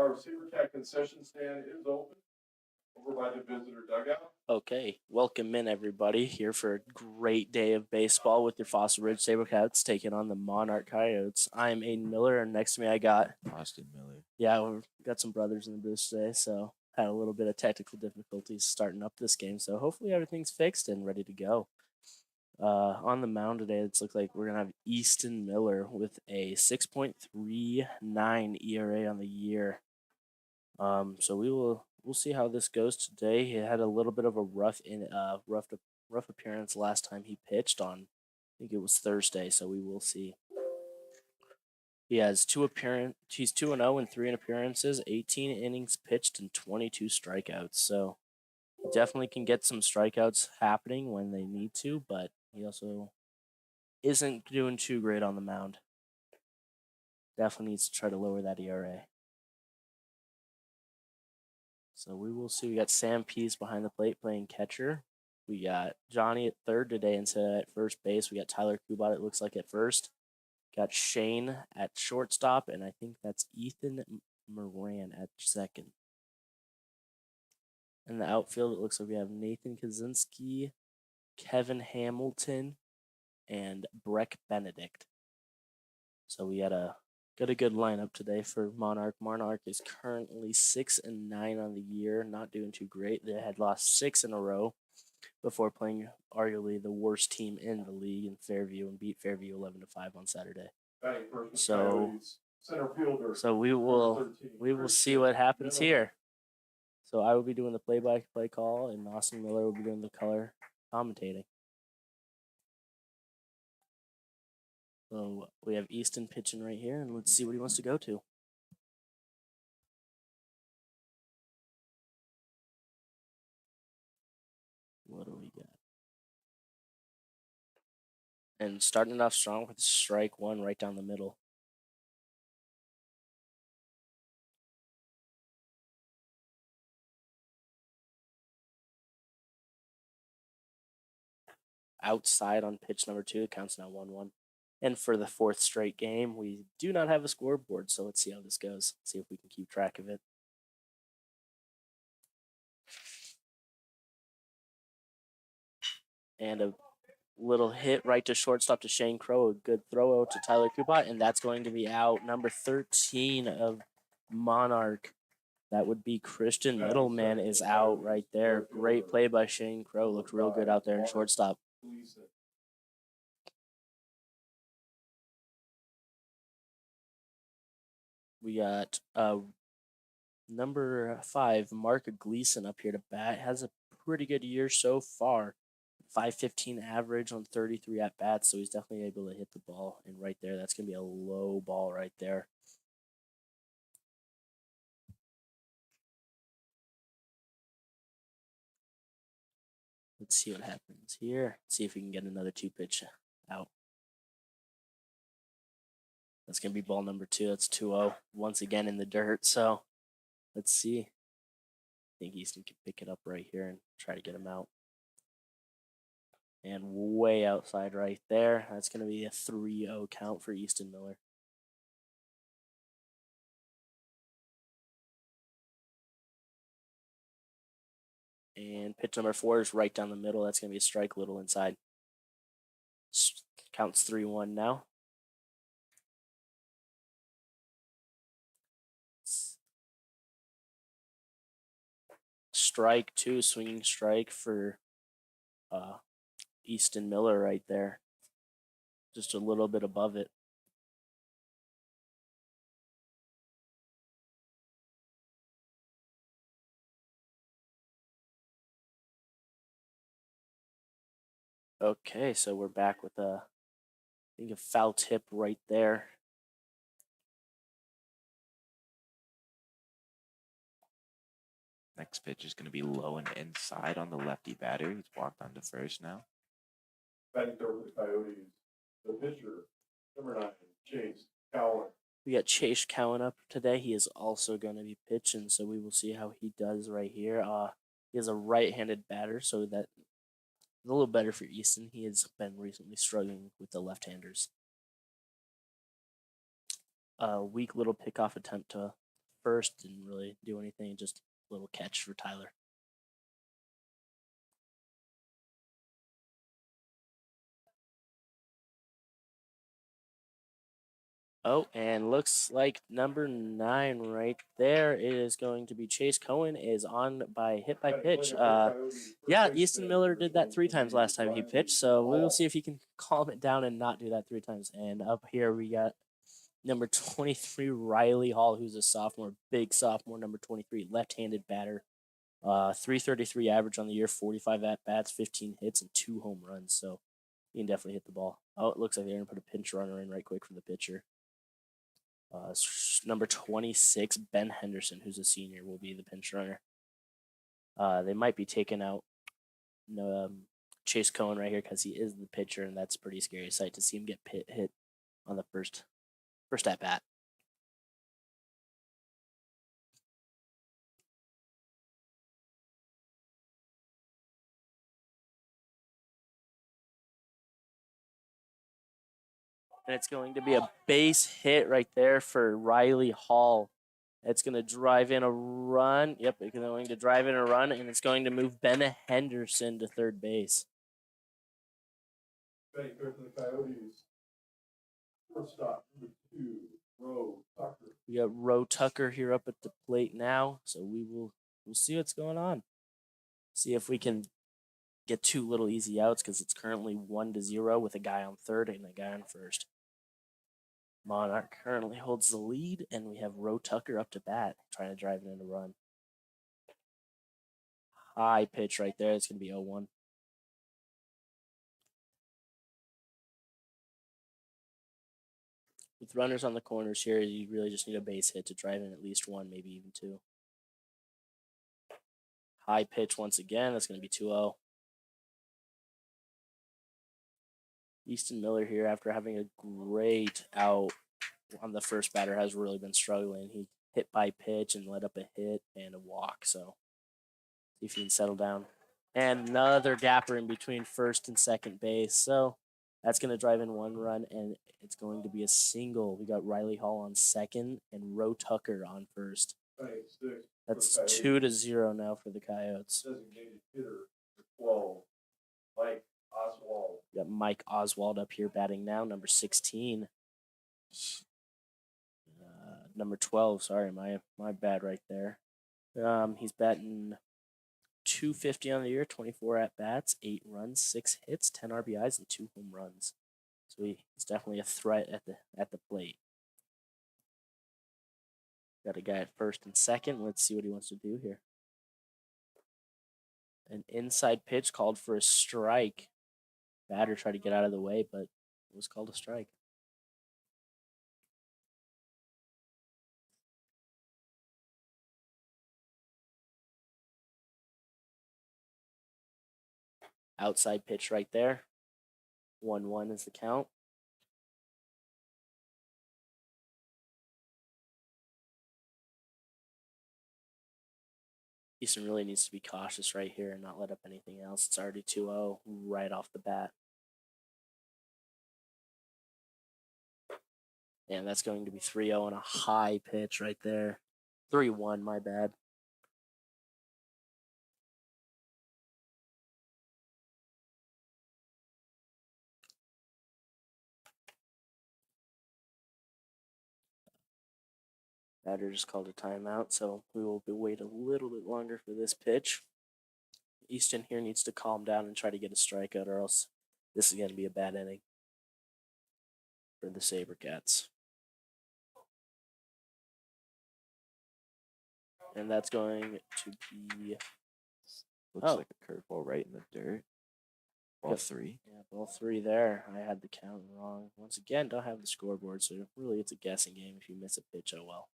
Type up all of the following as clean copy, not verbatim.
Our Sabercat concession stand is open over by the visitor dugout. Okay, welcome in everybody here for a great day of baseball with your Fossil Ridge Sabercats taking on the Monarch Coyotes. I'm Aiden Miller, and next to me I got Austin Miller. Yeah, we've got some brothers in the booth today, so had a little bit of technical difficulties starting up this game. So hopefully everything's fixed and ready to go. On the mound today, it looks like we're gonna have Easton Miller with a 6.39 ERA on the year. So we'll see how this goes today. He had a little bit of a rough appearance last time he pitched on, I think it was Thursday. So we will see. He has he's 2-0 in 3 appearances, 18 innings pitched, and 22 strikeouts. So he definitely can get some strikeouts happening when they need to, but he also isn't doing too great on the mound. Definitely needs to try to lower that ERA. So we will see. We got Sam Pease behind the plate playing catcher. We got Johnny at third today instead of at first base. We got Tyler Kubat, it looks like, at first. Got Shane at shortstop, and I think that's Ethan Moran at second. In the outfield, it looks like we have Nathan Kozinski, Kevin Hamilton, and Breck Benedict. So we got a good lineup today for Monarch. Monarch is currently 6-9 on the year, not doing too great. They had lost 6 in a row before playing arguably the worst team in the league in Fairview and beat Fairview 11-5 on Saturday. So we will see what happens here. So I will be doing the play-by-play call, and Austin Miller will be doing the color commentating. So we have Easton pitching right here, and let's see what he wants to go to. What do we got? And starting it off strong with strike one right down the middle. Outside on pitch number 2, it counts now 1-1. And for the 4th straight game, we do not have a scoreboard, so let's see how this goes. See if we can keep track of it. And a little hit right to shortstop to Shane Crow. A good throw out to Tyler Kubat, and that's going to be out. Number 13 of Monarch. That would be Christian Middleman is out right there. Great play by Shane Crow. Looked real good out there in shortstop. We got number 5, Mark Gleason, up here to bat. Has a pretty good year so far. 515 average on 33 at-bats, so he's definitely able to hit the ball. And right there, that's going to be a low ball right there. Let's see what happens here. See if we can get another 2-pitch out. That's going to be ball number 2. That's 2-0 once again in the dirt. So let's see. I think Easton can pick it up right here and try to get him out. And way outside right there. That's going to be a 3-0 count for Easton Miller. And pitch number 4 is right down the middle. That's going to be a strike, little inside. Counts 3-1 now. Strike 2, swinging strike for Easton Miller right there. Just a little bit above it. Okay, so we're back with I think a foul tip right there. Next pitch is going to be low and inside on the lefty batter. He's walked on to first now. Batting over the Coyotes, the pitcher, number 9, Chase Cowan. We got Chase Cowan up today. He is also going to be pitching, so we will see how he does right here. He has a right-handed batter, so that is a little better for Easton. He has been recently struggling with the left-handers. Weak little pickoff attempt to first, didn't really do anything, just a little catch for Tyler. Oh, and looks like number 9 right there is going to be Chase Cohen is on by hit by pitch. Yeah, Easton Miller did that 3 times last time he pitched, so we will see if he can calm it down and not do that 3 times. And up here we got number 23 Riley Hall, who's a sophomore, big sophomore, number 23, left-handed batter. 333 average on the year, 45 at bats, 15 hits, and 2 home runs. So he can definitely hit the ball. Oh, it looks like they're gonna put a pinch runner in right quick for the pitcher. Number 26, Ben Henderson, who's a senior, will be the pinch runner. They might be taking out Chase Cohen right here because he is the pitcher, and that's a pretty scary sight to see him get hit on the first at bat. And it's going to be a base hit right there for Riley Hall. It's going to drive in a run. Yep, it's going to drive in a run, and it's going to move Ben Henderson to third base. Batting third for the Coyotes. Shortstop, number 2, Roe Tucker. We got Roe Tucker here up at the plate now, so we'll see what's going on. See if we can get 2 little easy outs because it's currently 1-0 with a guy on third and a guy on first. Monarch currently holds the lead, and we have Roe Tucker up to bat, trying to drive it in a run. High pitch right there. It's going to be 0-1. With runners on the corners here, you really just need a base hit to drive in at least 1, maybe even 2. High pitch once again. That's going to be 2-0. Easton Miller here, after having a great out on the first batter, has really been struggling. He hit by pitch and let up a hit and a walk. So see if he can settle down. And another gapper in between first and second base. So that's going to drive in 1 run, and it's going to be a single. We got Riley Hall on second and Roe Tucker on first. That's 2-0 now for the Coyotes. Designated hitter for 12, Mike Oswald. We got Mike Oswald up here batting now, number 16. Number 12, sorry, my bad right there. He's batting .250 on the year, 24 at-bats, 8 runs, 6 hits, 10 RBIs, and 2 home runs. So he's definitely a threat at the plate. Got a guy at first and second. Let's see what he wants to do here. An inside pitch called for a strike. Batter tried to get out of the way, but it was called a strike. Outside pitch right there. 1-1 is the count. Easton really needs to be cautious right here and not let up anything else. It's already 2-0 right off the bat. And that's going to be 3-0 and a high pitch right there. 3-1, my bad. Batter just called a timeout, so we will wait a little bit longer for this pitch. Easton here needs to calm down and try to get a strikeout, or else this is going to be a bad inning for the Sabercats. And that's going to be... Looks like a curveball right in the dirt. Ball 3. Yeah, ball 3 there. I had the count wrong. Once again, don't have the scoreboard, so really it's a guessing game. If you miss a pitch, oh well.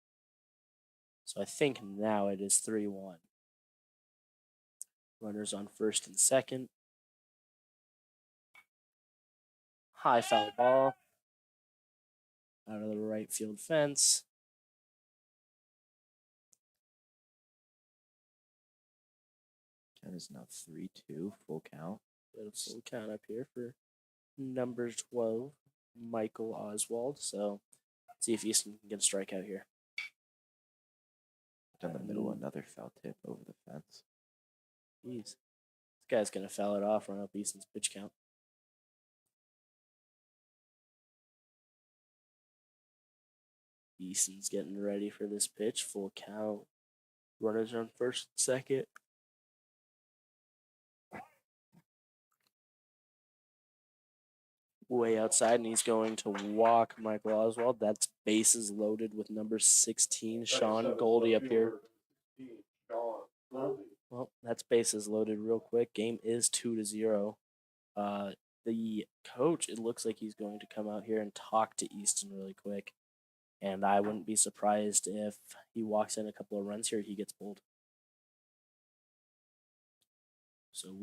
So I think now it is 3-1. Runners on first and second. High foul ball. Out of the right field fence. Count is now 3-2, full count. Got a full count up here for number 12, Michael Oswald. So let's see if Easton can get a strikeout here. Down the middle, another foul tip over the fence. Jeez. This guy's going to foul it off, run up Easton's pitch count. Easton's getting ready for this pitch. Full count. Runners on first, second. Way outside, and he's going to walk Michael Oswald. That's bases loaded with number 16, Sean Goldie up here. Well, that's bases loaded real quick. Game is 2-0. The coach, it looks like he's going to come out here and talk to Easton really quick. And I wouldn't be surprised if he walks in a couple of runs here, he gets pulled. So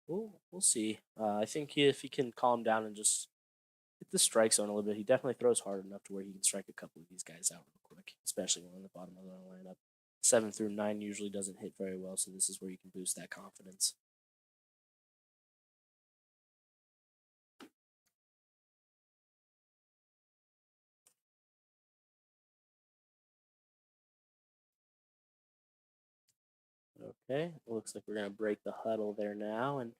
we'll see. I think if he can calm down and just hit the strike zone a little bit, he definitely throws hard enough to where he can strike a couple of these guys out real quick, especially when on the bottom of the lineup. 7 through 9 usually doesn't hit very well, so this is where you can boost that confidence. Okay, looks like we're going to break the huddle there now, and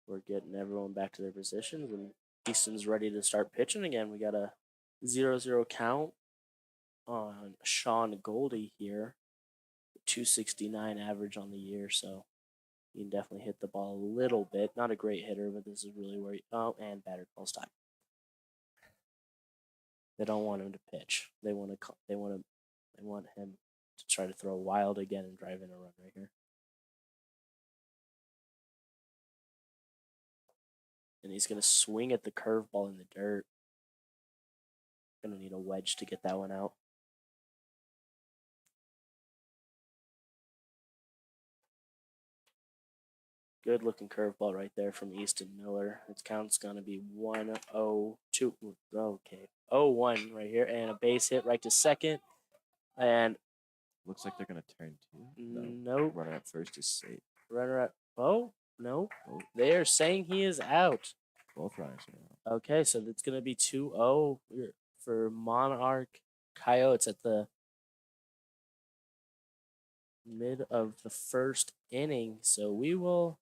we're getting everyone back to their positions, and Easton's ready to start pitching again. We got a 0-0 count on Sean Goldie here, 269 average on the year, so he can definitely hit the ball a little bit. Not a great hitter, but this is really where and batted ball stop. They don't want him to pitch. They want him to try to throw wild again and drive in a run right here. And he's going to swing at the curveball in the dirt. Going to need a wedge to get that one out. Good looking curveball right there from Easton Miller. Its count's going to be 1-0-2. Okay. 0-1 right here. And a base hit right to second. And looks like they're going to turn two. Nope. Runner at first is safe. Runner at. Oh, no. Oh. They are saying he is out. Both runners are out. Okay, so it's going to be 2-0 for Monarch Coyotes at the mid of the first inning. So we'll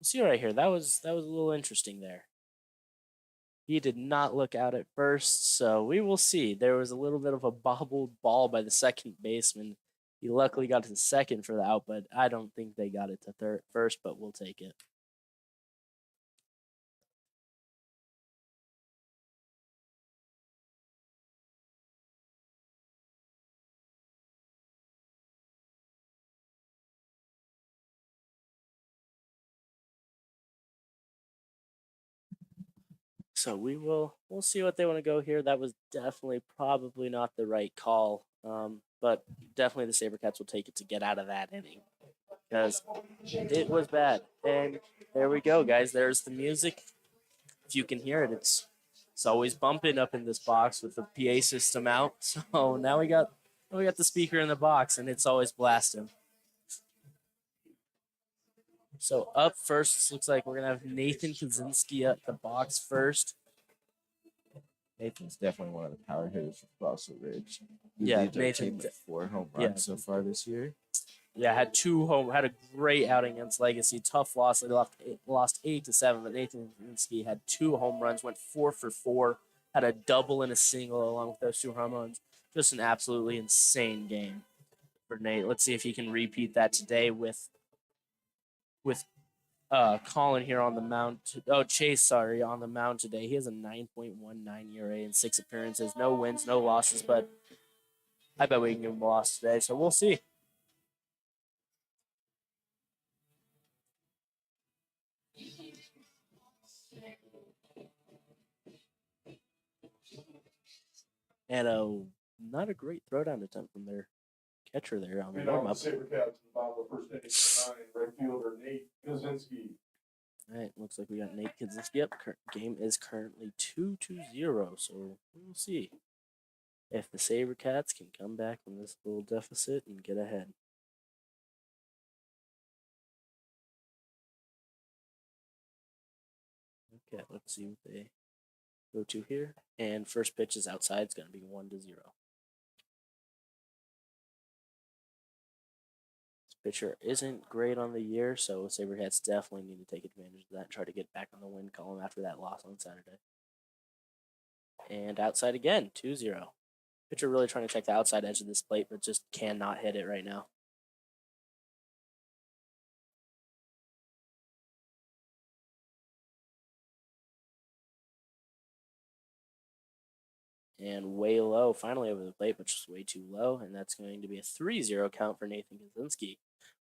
see right here. That was a little interesting there. He did not look out at first, so we will see. There was a little bit of a bobbled ball by the second baseman. He luckily got to second for the out, but I don't think they got it to first, but we'll take it. So we'll see what they want to go here. That was definitely probably not the right call, but definitely the Sabercats will take it to get out of that inning because it was bad. And there we go, guys. There's the music. If you can hear it, it's always bumping up in this box with the PA system out. So now we got the speaker in the box, and it's always blasting. So up first, looks like we're gonna have Nathan Kozinski at the box first. Nathan's definitely one of the power hitters for Fossil Ridge. Nathan with 4 home runs so far this year. Yeah, had a great outing against Legacy. Tough loss. They lost 8-7, but Nathan Kozinski had 2 home runs, went 4 for 4, had a double and a single along with those 2 home runs. Just an absolutely insane game for Nate. Let's see if he can repeat that today with Colin here on the mound. Chase, on the mound today. He has a 9.19 ERA in 6 appearances. No wins, no losses, but I bet we can give him a loss today, so we'll see. And not a great throwdown attempt from their catcher there on the warm-up. Sabercats in the bottom of the first inning, 9, right fielder Nate Kozinski. All right, looks like we got Nate Kozinski. Yep, game is currently 2-0, so we'll see if the Sabercats can come back from this little deficit and get ahead. Okay, let's see what they go to here. And first pitch is outside. It's going to be 1-0. Pitcher isn't great on the year, so Sabercats definitely need to take advantage of that and try to get back on the win column after that loss on Saturday. And outside again, 2-0. Pitcher really trying to check the outside edge of this plate, but just cannot hit it right now. And way low, finally over the plate, but just way too low. And that's going to be a 3-0 count for Nathan Kozinski.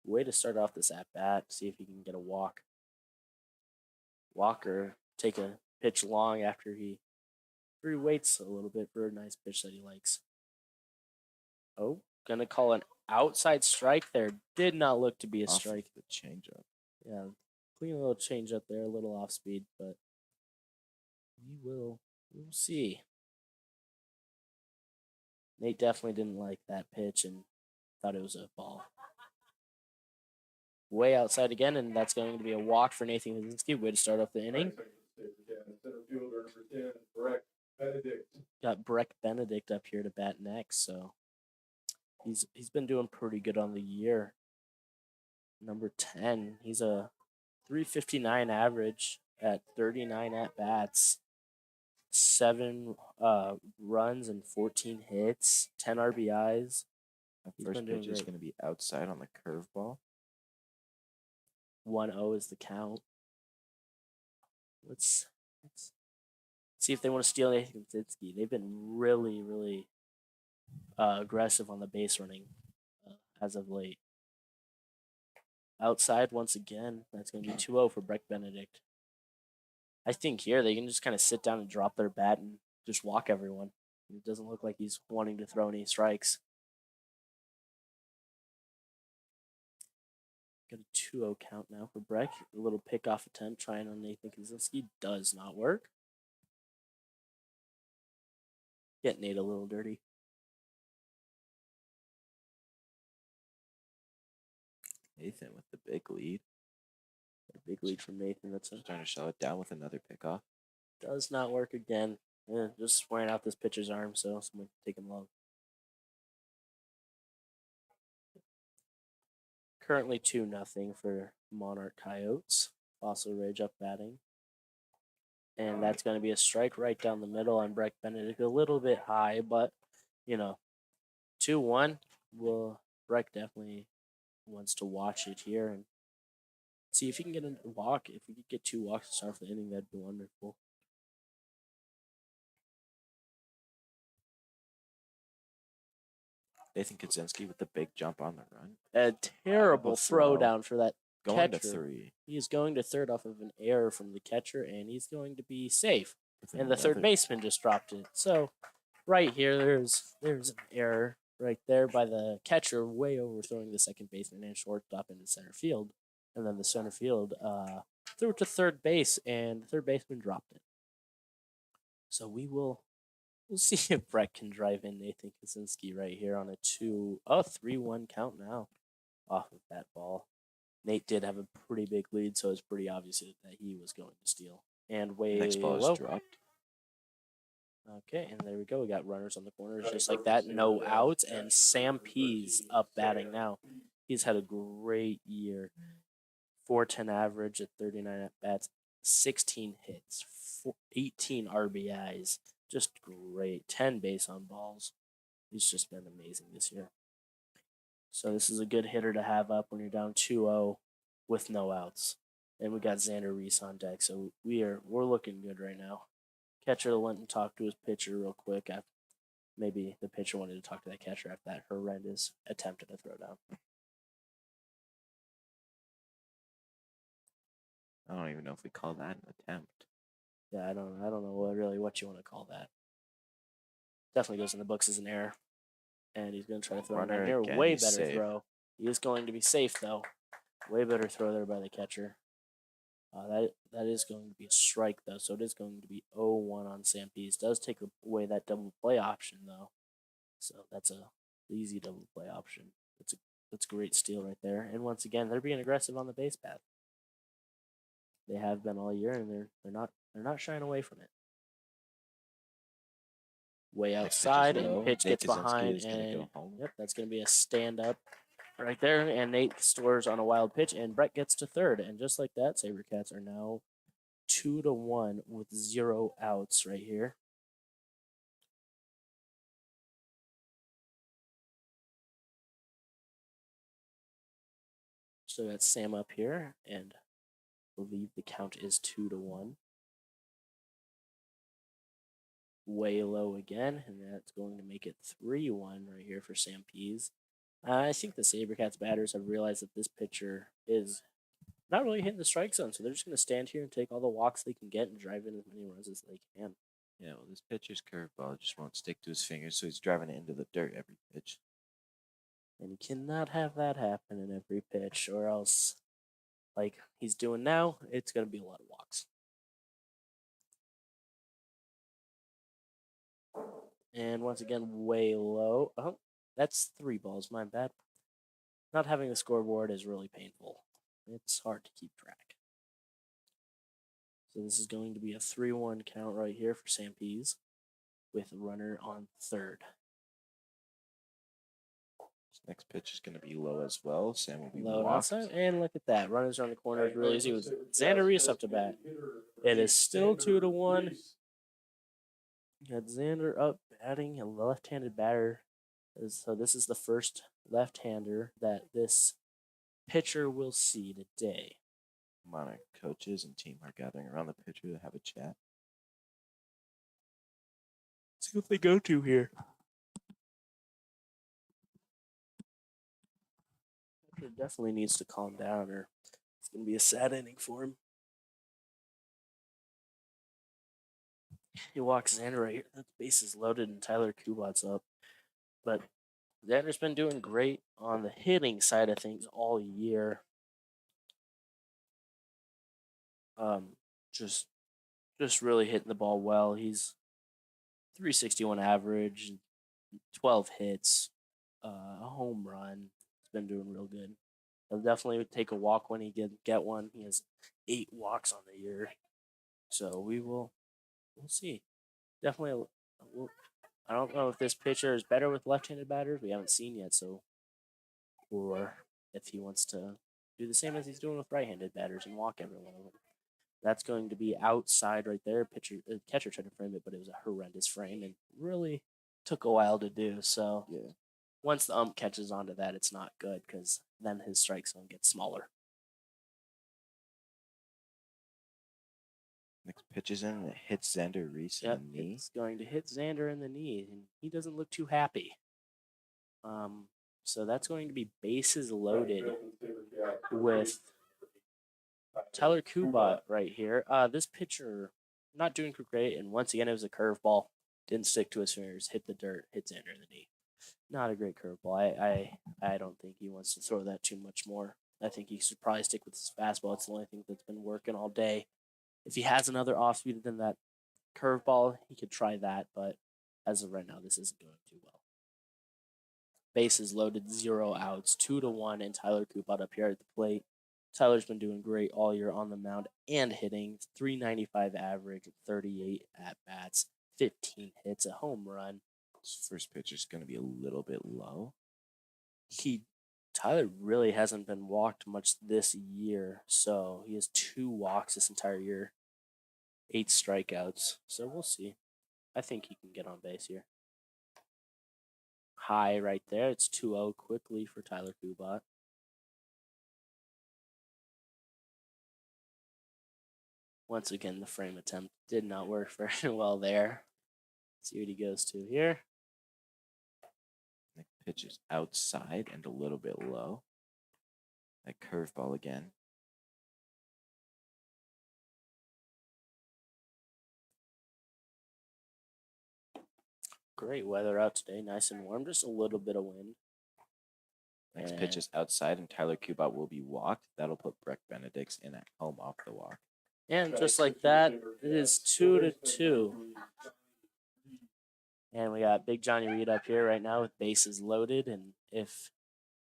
Way to start off this at-bat, see if he can get a walk. Walker take a pitch long after he waits a little bit for a nice pitch that he likes. Oh, gonna call an outside strike there. Did not look to be a Off of strike. the changeup. Yeah, clean little change up there, a little off speed, but we'll see. Nate definitely didn't like that pitch and thought it was a ball. Way outside again, and that's going to be a walk for Nathan Kozinski. Way to start off the inning. Center fielder number 10, Breck Benedict. Got Breck Benedict up here to bat next, so he's been doing pretty good on the year. Number 10, he's a 359 average at 39 at bats, 7 runs and 14 hits, 10 RBIs. He's First been doing pitch is great. going to be outside on the curveball. 1-0 is the count. Let's see if they want to steal Nathan Kozinski. They've been really aggressive on the base running as of late. Outside once again. That's going to be 2-0 for Breck Benedict. I think here they can just kind of sit down and drop their bat and just walk everyone. It doesn't look like he's wanting to throw any strikes. Got a 2-0 count now for Breck. A little pickoff attempt trying on Nathan Kozinski does not work. Get Nate a little dirty. Nathan with the big lead. A big lead from Nathan. That's Trying to shut it down with another pickoff. does not work again. Just wearing out this pitcher's arm, so someone can take him low. Currently 2-0 for Monarch Coyotes. Fossil Rage up batting. And that's going to be a strike right down the middle on Breck Benedict. A little bit high, but, 2-1. Well, Breck definitely wants to watch it here and see if he can get a walk. If we could get 2 walks to start off the inning, that'd be wonderful. Nathan Kozinski with the big jump on the run. A terrible Well, throw throw. down for that Going catcher. to 3. He is going to third off of an error from the catcher, and he's going to be safe. With And the third another- baseman just dropped it. So right here, there's an error right there by the catcher, way overthrowing the second baseman and shortstop into center field. And then the center field threw it to third base, and the third baseman dropped it. So we'll see if Breck can drive in Nathan Kozinski right here on a 3-1 count now off of that ball. Nate did have a pretty big lead, so it's pretty obvious that he was going to steal. And way Next ball low. is dropped. Okay, and there we go. We got runners on the corners just like that. No outs, and Sam Pease up batting now. He's had a great year. 410 average at 39 at bats, 16 hits, 18 RBIs. Just great. 10 base on balls. He's just been amazing this year. So this is a good hitter to have up when you're down 2-0 with no outs. And we got Xander Reese on deck, so we're looking good right now. Catcher went and talked to his pitcher real quick. Maybe the pitcher wanted to talk to that catcher after that horrendous attempt at a throwdown. I don't even know if we call that an attempt. Yeah, I don't know what you want to call that. Definitely goes in the books as an error. And he's going to try to throw it Runner down here. again, Way he's better safe. throw. He is going to be safe, though. Way better throw there by the catcher. That is going to be a strike, though. So it is going to be 0-1 on Sam Pease. Does take away that double play option, though. So that's a easy double play option. That's a great steal right there. And once again, they're being aggressive on the base path. They have been all year, and they're not shying away from it. Way Next pitch is outside, low. and pitch Nate gets Kozinski behind, is gonna and go home. yep, that's going to be a stand up right there, and Nate scores on a wild pitch, and Brett gets to third. And just like that, Sabercats are now 2-1 with 0 outs right here. So that's Sam up here, and I believe the count is 2-1. Way low again, and that's going to make it 3-1 right here for Sam Pease. I think the Sabercats batters have realized that this pitcher is not really hitting the strike zone, so they're just going to stand here and take all the walks they can get and drive in as many runs as they can. Yeah, well, this pitcher's curveball just won't stick to his fingers, so he's driving it into the dirt every pitch. And you cannot have that happen in every pitch, or else, like he's doing now, it's going to be a lot of walks. And once again, way low. Oh, that's 3 balls, my bad. Not having the scoreboard is really painful. It's hard to keep track. So this is going to be a 3-1 count right here for Sam Pease with a runner on third. This next pitch is going to be low as well. Sam will be Low and walked. outside, and look at that. Runners around the corner is really easy with Xander Reese up to bat. It is still 2-1. You got Xander up batting, a left-handed batter. So this is the first left-hander that this pitcher will see today. Monarch coaches and team are gathering around the pitcher to have a chat. Let's see what they go to here. Pitcher definitely needs to calm down, or it's going to be a sad inning for him. He walks Xander right here. That base is loaded, and Tyler Kubat's up. But Xander's been doing great on the hitting side of things all year. Just really hitting the ball well. He's 361 average, 12 hits, a home run. He's been doing real good. He'll definitely take a walk when he get one. He has 8 walks on the year, so we'll see. Definitely, I don't know if this pitcher is better with left-handed batters. We haven't seen yet, so or if he wants to do the same as he's doing with right-handed batters and walk every one of them. That's going to be outside right there. Catcher tried to frame it, but it was a horrendous frame and really took a while to do. So Yeah. once the ump catches onto that, it's not good because then his strike zone gets smaller. Next pitch is in, and it hits Xander Reese in the knee. It's going to hit Xander in the knee, and he doesn't look too happy. So that's going to be bases loaded with Tyler Kubat right here. This pitcher not doing great, and once again it was a curveball. Didn't stick to his fingers, hit the dirt, hit Xander in the knee. Not a great curveball. I don't think he wants to throw that too much more. I think he should probably stick with his fastball. It's the only thing that's been working all day. If he has another off speed than that curveball, he could try that, but as of right now, this isn't going too well. Bases loaded, 0 outs, 2-1, and Tyler Kubat up here at the plate. Tyler's been doing great all year on the mound and hitting. 395 average, 38 at-bats, 15 hits, a home run. This first pitch is going to be a little bit low. Tyler really hasn't been walked much this year, so he has 2 walks this entire year, 8 strikeouts. So we'll see. I think he can get on base here. High right there. It's 2-0 quickly for Tyler Kubat. Once again, the frame attempt did not work very well there. Let's see what he goes to here. Next pitch is outside and a little bit low. That curveball again. Great weather out today, nice and warm, just a little bit of wind. Next pitch is outside, and Tyler Kubat will be walked. That'll put Breck Benedict's in at home off the walk. And just like that, it is 2-2. And we got Big Johnny Reed up here right now with bases loaded. And if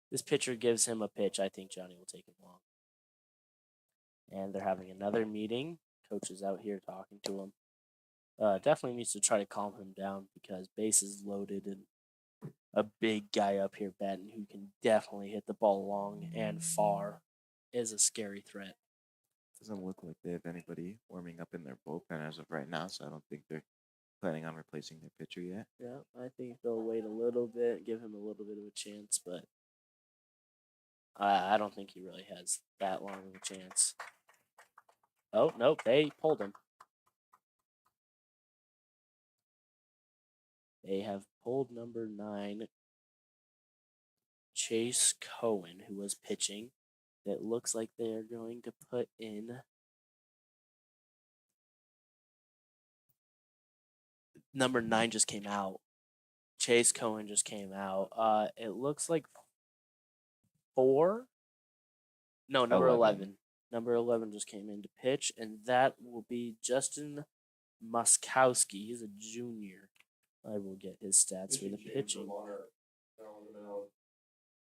this pitcher gives him a pitch, I think Johnny will take it long. And they're having another meeting. Coach is out here talking to him. Definitely needs to try to calm him down because bases loaded and a big guy up here batting who can definitely hit the ball long and far is a scary threat. Doesn't look like they have anybody warming up in their bullpen as of right now, so I don't think they're planning on replacing their pitcher yet. Yeah, I think they'll wait a little bit, give him a little bit of a chance, but I don't think he really has that long of a chance. Oh, nope, they pulled him. They have pulled number 9, Chase Cohen, who was pitching. It looks like they are going to put in number 9 just came out. Chase Cohen just came out. It looks like 4. No, number 11. Number 11 just came in to pitch, and that will be Justin Muskowski. He's a junior. I will get his stats for the pitching. Monarch, now on the mound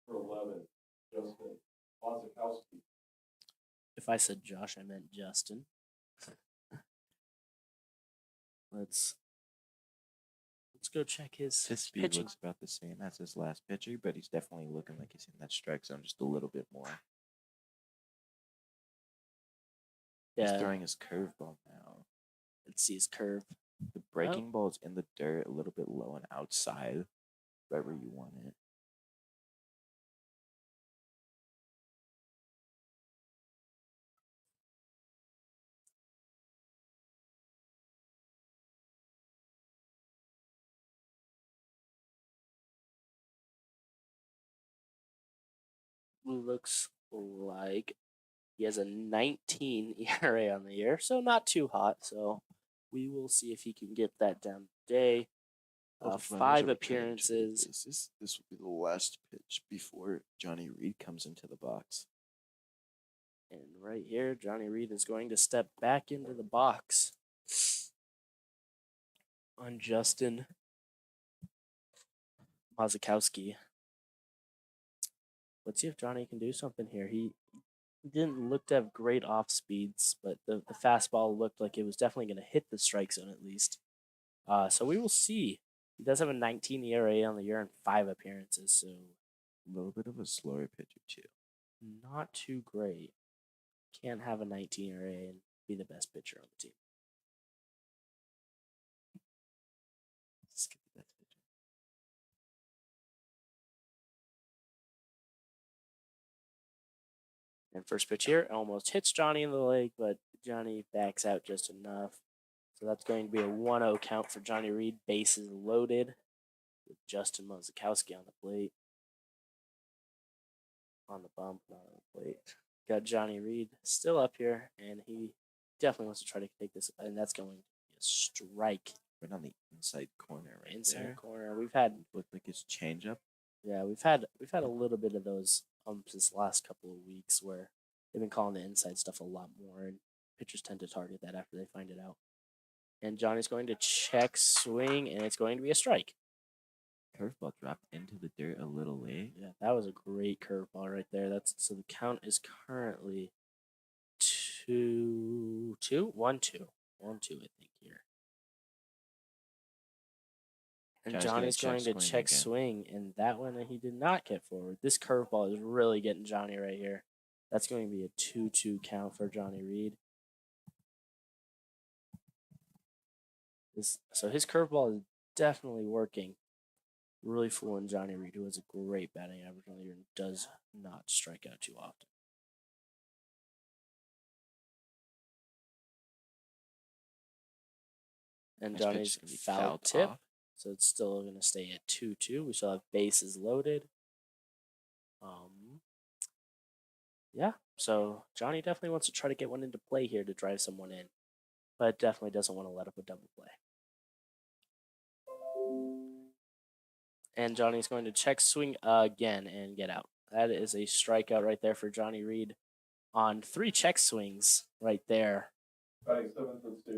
for 11, Justin Kozinski. If I said Josh, I meant Justin. Let's go check his speed pitching. looks about the same as his last pitcher, but he's definitely looking like he's in that strike zone just a little bit more. Yeah. He's throwing his curveball now. Let's see his curve. The breaking ball is in the dirt, a little bit low and outside, right where you want it. Looks like he has a 19 ERA on the year, so not too hot. So we will see if he can get that down today. 5 appearances. This will be the last pitch before Johnny Reed comes into the box. And right here, Johnny Reed is going to step back into the box on Justin Muskowski. Let's see if Johnny can do something here. He didn't look to have great off speeds, but the fastball looked like it was definitely going to hit the strike zone at least. So we will see. He does have a 19 ERA on the year and 5 appearances, so a little bit of a slower pitcher too. Not too great. Can't have a 19 ERA and be the best pitcher on the team. Let's get the best pitcher. And first pitch here almost hits Johnny in the leg, but Johnny backs out just enough. So that's going to be a 1-0 count for Johnny Reed. Bases loaded with Justin Muskowski on the plate. On the bump, not on the plate. Got Johnny Reed still up here, and he definitely wants to try to take this, and that's going to be a strike. Right on the inside corner, right inside there. Corner. We've had looked like his changeup. Yeah, we've had a little bit of those this last couple of weeks where they've been calling the inside stuff a lot more, and pitchers tend to target that after they find it out. And Johnny's going to check swing, and it's going to be a strike. Curveball dropped into the dirt a little late. Yeah, that was a great curveball right there. So the count is currently 1-2, 1-2, I think here. And Johnny's going to check swing, and that one he did not get forward. This curveball is really getting Johnny right here. That's going to be a 2-2 count for Johnny Reed. So his curveball is definitely working. Really fooling Johnny Reed, who has a great batting average on the year and does not strike out too often. And Johnny's foul tip. Off. So it's still going to stay at 2-2. We still have bases loaded. Yeah, so Johnny definitely wants to try to get one into play here to drive someone in, but definitely doesn't want to let up a double play. And Johnny's going to check swing again and get out. That is a strikeout right there for Johnny Reed on 3 check swings right there.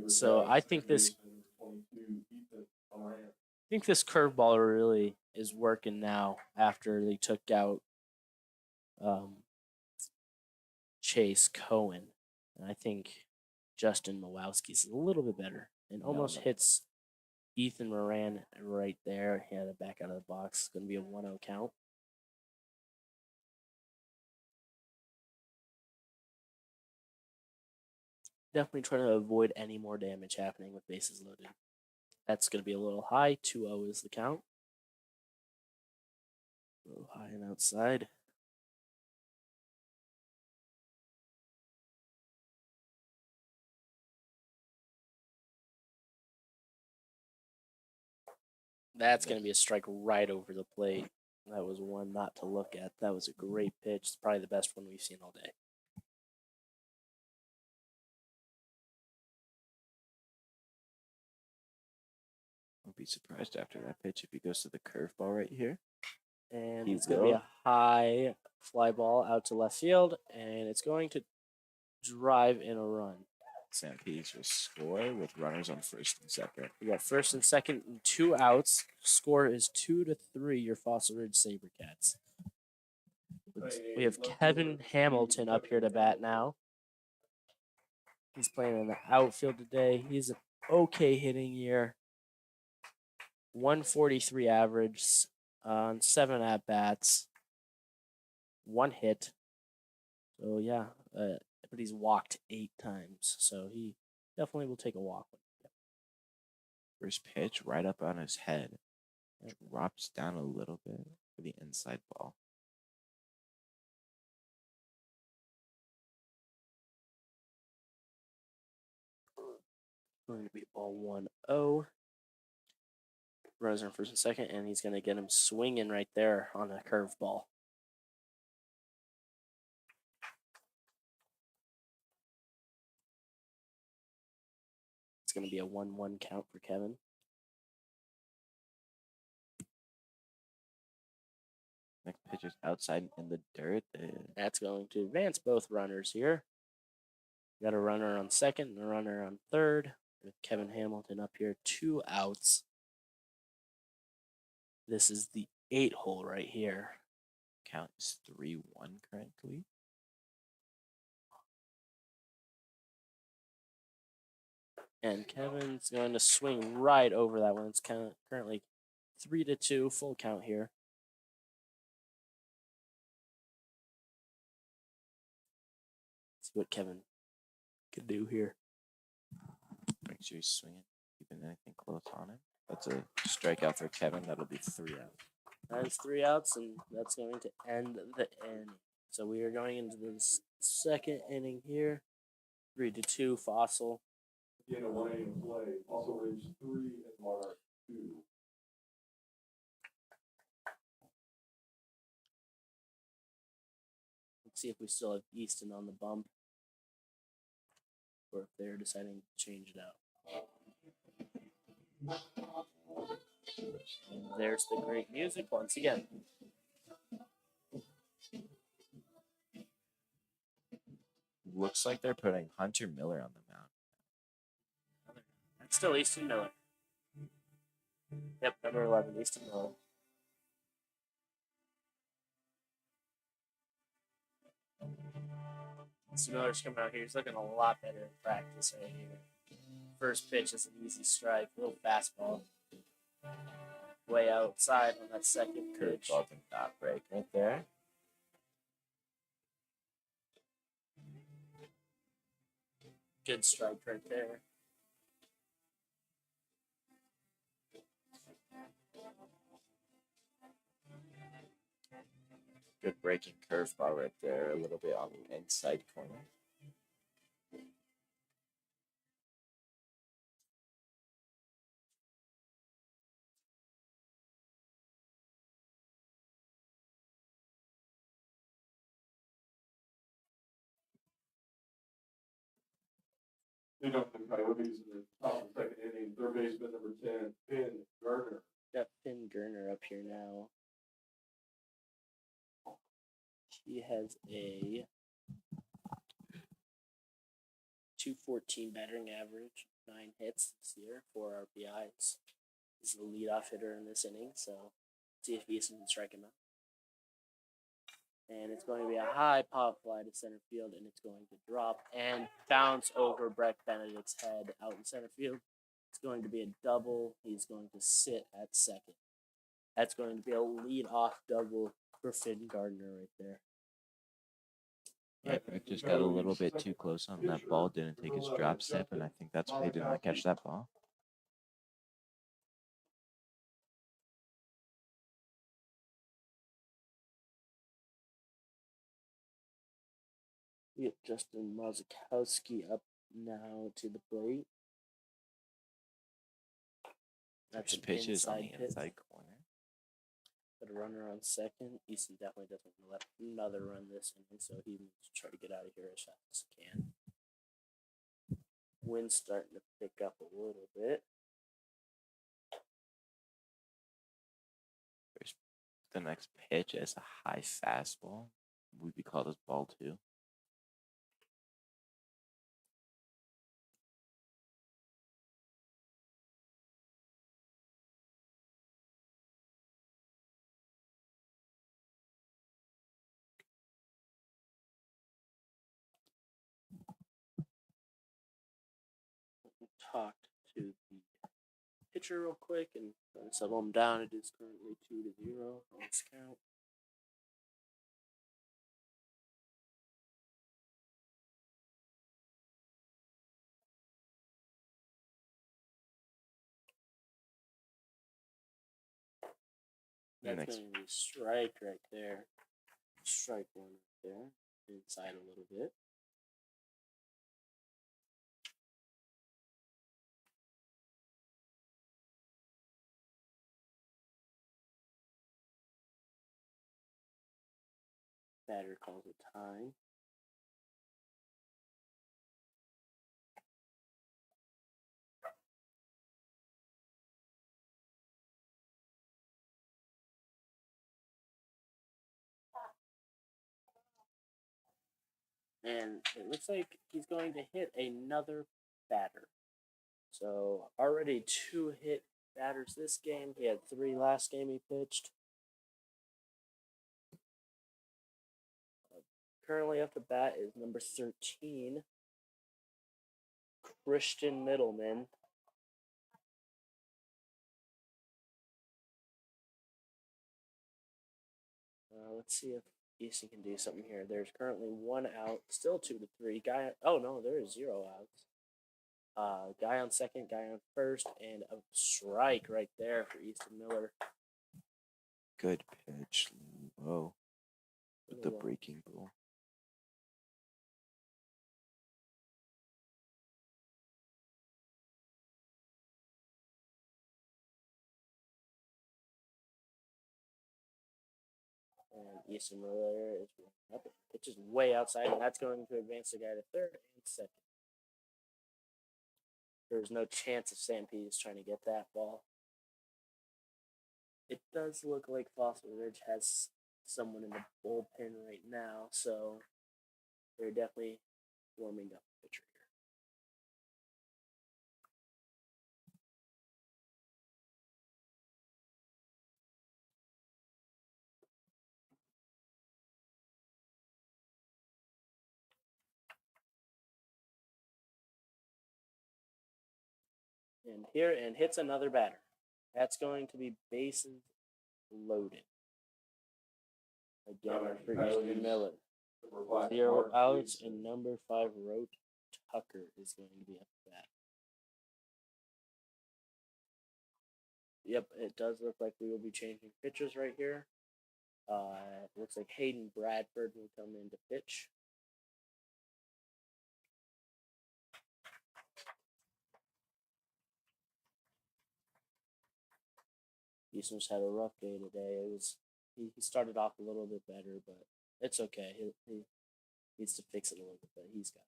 So I think this curveball really is working now after they took out Chase Cohen. And I think Justin Muskowski's a little bit better and almost hits Ethan Moran right there. He had it back out of the box. It's going to be a 1-0 count. Definitely trying to avoid any more damage happening with bases loaded. That's going to be a little high. 2-0 is the count. A little high and outside. That's going to be a strike right over the plate. That was one not to look at. That was a great pitch. It's probably the best one we've seen all day. I'll be surprised after that pitch if he goes to the curveball right here. And He it's going to be will. a high fly ball out to left field, and it's going to drive in a run. Sanpedes will score with runners on first and second. We got first and second and 2 outs. Score is 2-3. Your Fossil Ridge Sabercats. We have Kevin Hamilton up here to bat now. He's playing in the outfield today. He's an okay hitting year. 143 average on 7 at bats. 1 hit. So yeah, but he's walked 8 times. So he definitely will take a walk. First pitch right up on his head. Drops down a little bit for the inside ball. Going to be ball 1-0. Runners on first and second, and he's going to get him swinging right there on a curveball. It's going to be a 1-1 count for Kevin. Next pitch is outside in the dirt. That's going to advance both runners here. Got a runner on second and a runner on third. With Kevin Hamilton up here, 2 outs. This is the 8 hole right here. Count is 3-1 currently. And Kevin's going to swing right over that one. It's currently 3-2, full count here. See what Kevin can do here. Make sure he's swinging, keeping anything close on him. That's a strikeout for Kevin. That'll be 3 outs. That is 3 outs, and that's going to end the inning. So we are going into the second inning here. 3-2, Fossil. Again, a 1-inning play. Fossil Ridge 3 and Monarch 2. Let's see if we still have Easton on the bump, or if they're deciding to change it out. And there's the great music once again. Looks like they're putting Hunter Miller on the mound. That's still Easton Miller. Yep, number 11, Easton Miller. Easton Miller's coming out here. He's looking a lot better in practice right here. First pitch is an easy strike, little fastball. Way outside on that second pitch. Curveball did not break right there. Good strike right there. Good breaking curveball right there, a little bit on the inside corner. They don't have the Coyotes in the top of the second inning. Third baseman number 10, Finn Gardner. Got Finn Gurner up here now. He has a 214 batting average, 9 hits this year, 4 RBIs. He's the leadoff hitter in this inning, so see if Easton can strike him out. And it's going to be a high pop fly to center field, and it's going to drop and bounce over Breck Benedict's head out in center field. It's going to be a double. He's going to sit at second. That's going to be a lead-off double for Finn Gardner right there. Yeah, Greg just got a little bit too close on that ball, didn't take his drop step, and I think that's why he did not catch that ball. We get Justin Muskowski up now to the plate. That's First an pitch is on inside the hit. inside corner. Got a runner on second. Easton definitely doesn't want to let another run this inning, so he needs to try to get out of here as fast as he can. Wind's starting to pick up a little bit. The next pitch is a high fastball. Would be called as ball two. Talked to the pitcher real quick and try to settle him down. It is currently 2-0 on this count. That's Next. going to be strike right there. Strike one right there. Inside a little bit. Batter calls it time. And it looks like he's going to hit another batter. So already 2 hit batters this game. He had 3 last game he pitched. Currently up to bat is number 13, Christian Middleman. Let's see if Easton can do something here. There's currently 1 out, still 2-3. Oh no, there is 0 outs. Guy on second, guy on first, and a strike right there for Easton Miller. Good pitch, low with the Low. breaking ball. And Easton Miller is up. Pitch is way outside, and that's going to advance the guy to third and second. There's no chance of Stampede trying to get that ball. It does look like Fossil Ridge has someone in the bullpen right now, so they're definitely warming up the pitcher here. And hits another batter. That's going to be bases loaded. Again for Easton Miller. 0 outs, and number 5 Rote Tucker is going to be up to bat. Yep, it does look like we will be changing pitchers right here. Looks like Hayden Bradford will come in to pitch. Easton's had a rough day today. He started off a little bit better, but it's okay. He needs to fix it a little bit, but he's got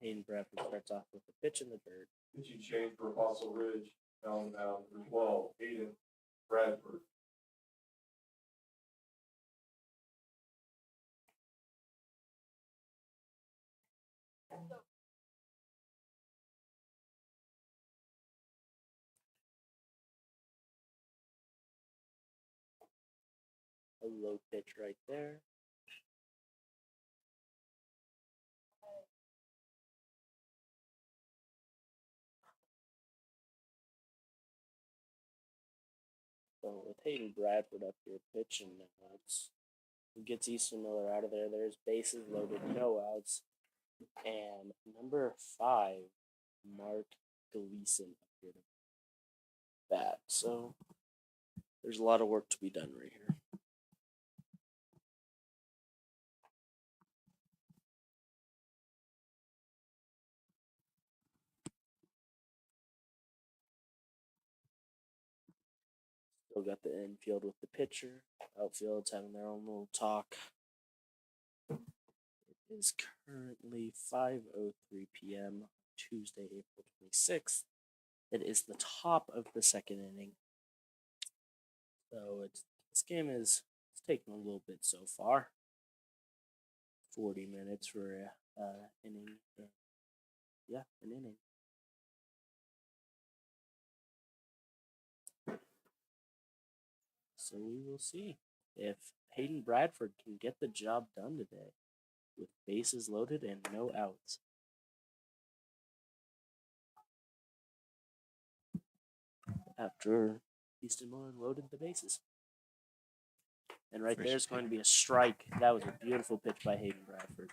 it. Hayden Bradford starts off with a pitch in the dirt. Pitching change for Fossil Ridge, down for 12, Hayden Bradford. A low pitch right there. So with Hayden Bradford up here pitching now, it gets Easton Miller out of there. There's bases loaded, no outs. And number 5, Mark Gleason up here to bat. So there's a lot of work to be done right here. Still got the infield with the pitcher. Outfield's having their own little talk. It is currently 5:03 p.m. Tuesday, April 26th. It is the top of the second inning. So this game is taking a little bit so far. 40 minutes for an inning. Yeah, an inning. So we will see if Hayden Bradford can get the job done today with bases loaded and no outs. After Easton Miller loaded the bases. And right there is going to be a strike. That was a beautiful pitch by Hayden Bradford.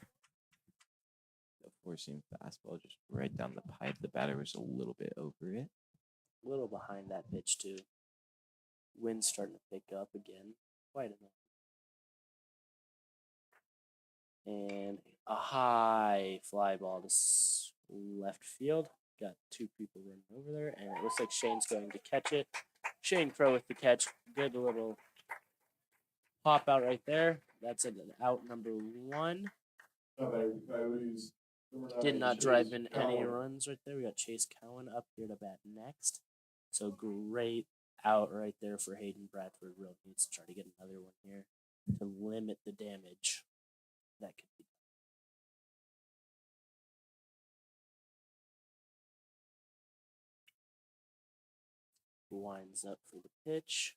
The four-seam fastball just right down the pipe. The batter was a little bit over it. A little behind that pitch, too. Wind's starting to pick up again. Quite enough. And a high fly ball to left field. Got 2 people running over there. And it looks like Shane's going to catch it. Shane Crow with the catch. Good little pop out right there. That's an out number 1. Coyotes. Did not drive in any runs right there. We got Chase Cowan up here to bat next. So great out right there for Hayden Bradford. Real needs to try to get another one here to limit the damage that could be. Winds up for the pitch.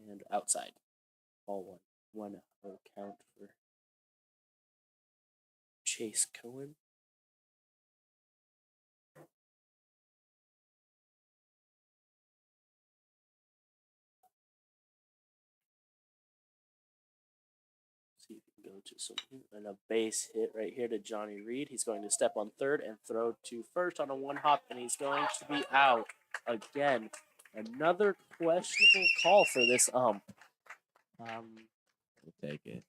And outside. Ball 1. 1-0 count for Chase Cowan. See if we can go to something. And a base hit right here to Johnny Reed. He's going to step on third and throw to first on a 1-hop, and he's going to be out again. Another questionable call for this ump. We'll take it.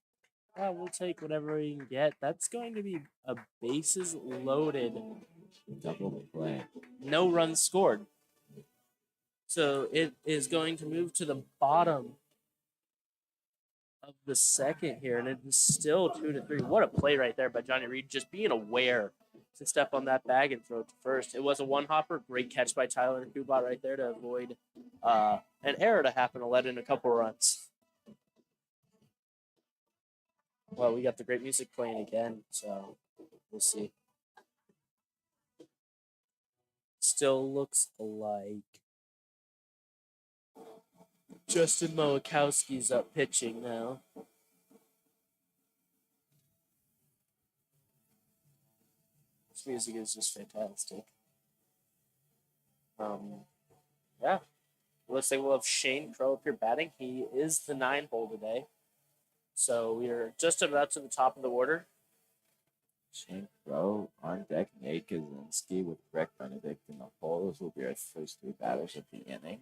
We'll take whatever we can get. That's going to be a bases loaded. Double play. No runs scored. So it is going to move to the bottom of the second here, and it is still 2-3. What a play right there by Johnny Reed, just being aware to step on that bag and throw it to first. It was a 1-hopper. Great catch by Tyler Kubat right there to avoid an error to happen to let in a couple runs. Well, we got the great music playing again, so we'll see. Still looks like Justin Muskowski's up pitching now. This music is just fantastic. Yeah. Looks like we'll have Shane Crow up here batting. He is the 9-hole today. So we are just about to the top of the order. Shane Crow on deck. Nate Kozinski with Greg Benedict in the hole. Those will be our first 3 batters of the inning.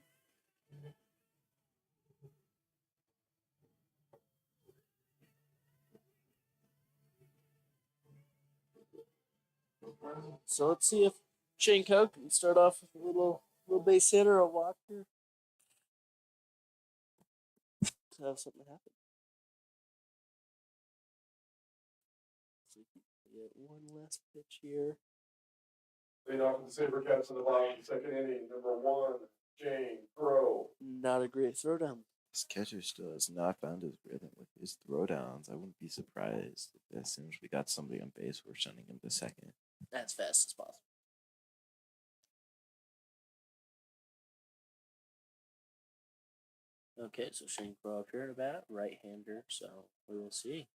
So let's see if Shane Crow can start off with a little base hit or a walk here to have something happen. So we can get one last pitch here. Lead off the Sabercats in the bottom of the second inning. Number 1, Shane Crow. Not a great throwdown. This catcher still has not found his rhythm with his throwdowns. I wouldn't be surprised if as soon as we got somebody on base, we're sending him to second. As fast as possible. Okay, so Shane Crow up here to bat, right-hander, so we will see.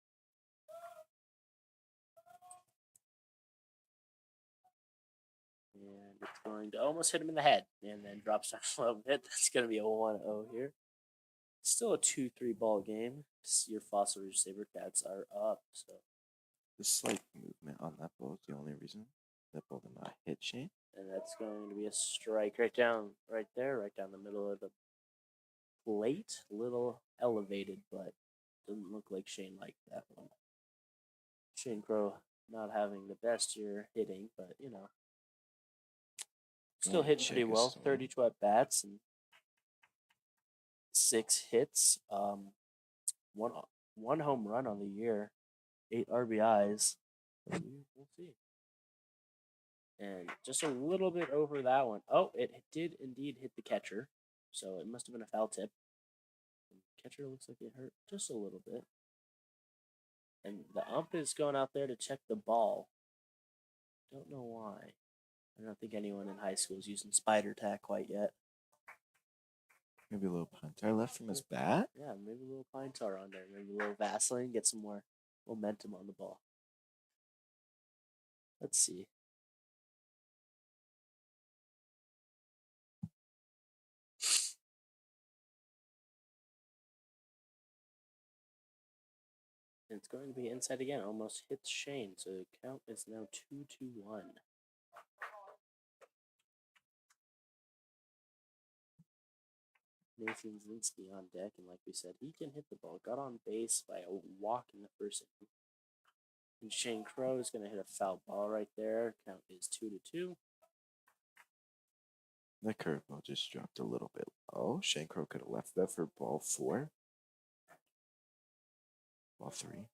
And it's going to almost hit him in the head and then drops down a little bit. That's going to be a 1-0 here. Still a 2-3 ball game. Your Fossil Ridge Sabercats are up. So The slight movement on that ball is the only reason that ball did not hit Shane. And that's going to be a strike right down, right there, right down the middle of the plate. A little elevated, but doesn't look like Shane liked that one. Shane Crow not having the best year hitting, but you know, still Yeah, hitting pretty check well. his 32 at bats and 6 hits. One home run on the year, 8 RBIs. We'll see. And just a little bit over that one. Oh, it did indeed hit the catcher, so it must have been a foul tip. And the catcher looks like it hurt just a little bit. And the ump is going out there to check the ball. Don't know why. I don't think anyone in high school is using spider tack quite yet. Maybe a little punter left from his bat. Yeah, maybe a little pine tar on there. Maybe a little Vaseline, get some more momentum on the ball. Let's see. And it's going to be inside again. Almost hits Shane. So the count is now 2-1. Nathan Kozinski on deck, and like we said, he can hit the ball. Got on base by a walk in the first inning. And Shane Crow is going to hit a foul ball right there. Count is 2-2. The curveball just dropped a little bit low. Shane Crow could have left that for ball 4. Ball 3. I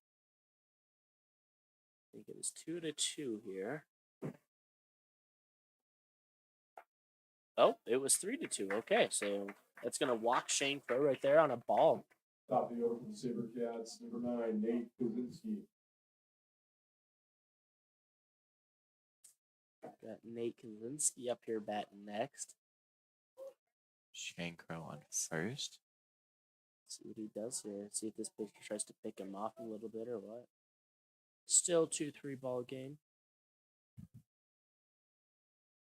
think it is 2-2 here. Oh, it was 3-2. Okay, so that's going to walk Shane Crow right there on a ball. Top of the order for the Sabercats, number 9, Nate Kozinski. Got Nate Kozinski up here batting next. Shane Crow on first. See what he does here. See if this pitcher tries to pick him off a little bit or what. Still 2-3 ball game.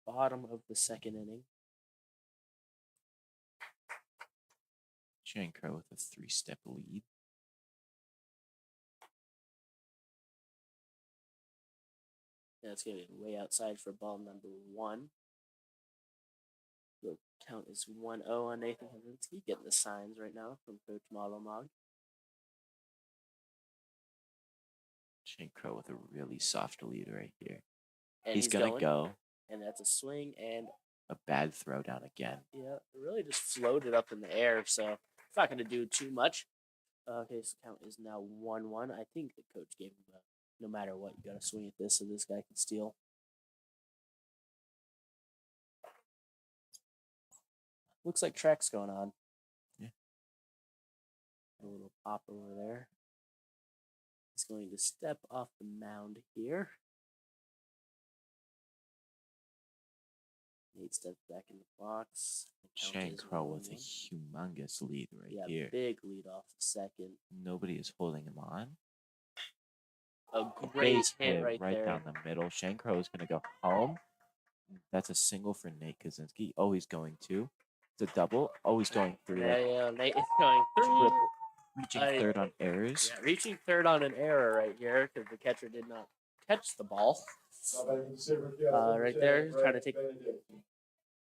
Bottom of the second inning. Shane Crow with a 3-step lead. Yeah, it's going to be way outside for ball number 1. The count is 1-0 on Nathan Kozinski. Getting the signs right now from Coach Malomag. Shane Crow with a really soft lead right here. And He's gonna going, go. And that's a swing and A bad throw down again. yeah, it really just floated up in the air, so it's not going to do too much. Okay, so count is now 1-1. I think the coach gave him no matter what, you got to swing at this so this guy can steal. Looks like track's going on. Yeah. A little pop over there. He's going to step off the mound here. Nate steps back in the box. The count Shane is Crow with a 1-1. humongous lead right Yeah, here. big lead off the second. Nobody is holding him on. A great Base hit right there. down the middle. Shane Crow is going to go home. That's a single for Nate Kozinski. Oh, he's going 2. It's a double. Oh, he's going 3. Yeah, Nate is going 3. Triple. Reaching third on errors. Yeah, reaching third on an error right here because the catcher did not catch the ball. Top of the Sabercats, number Right 10, there, Brett trying to take Benedict.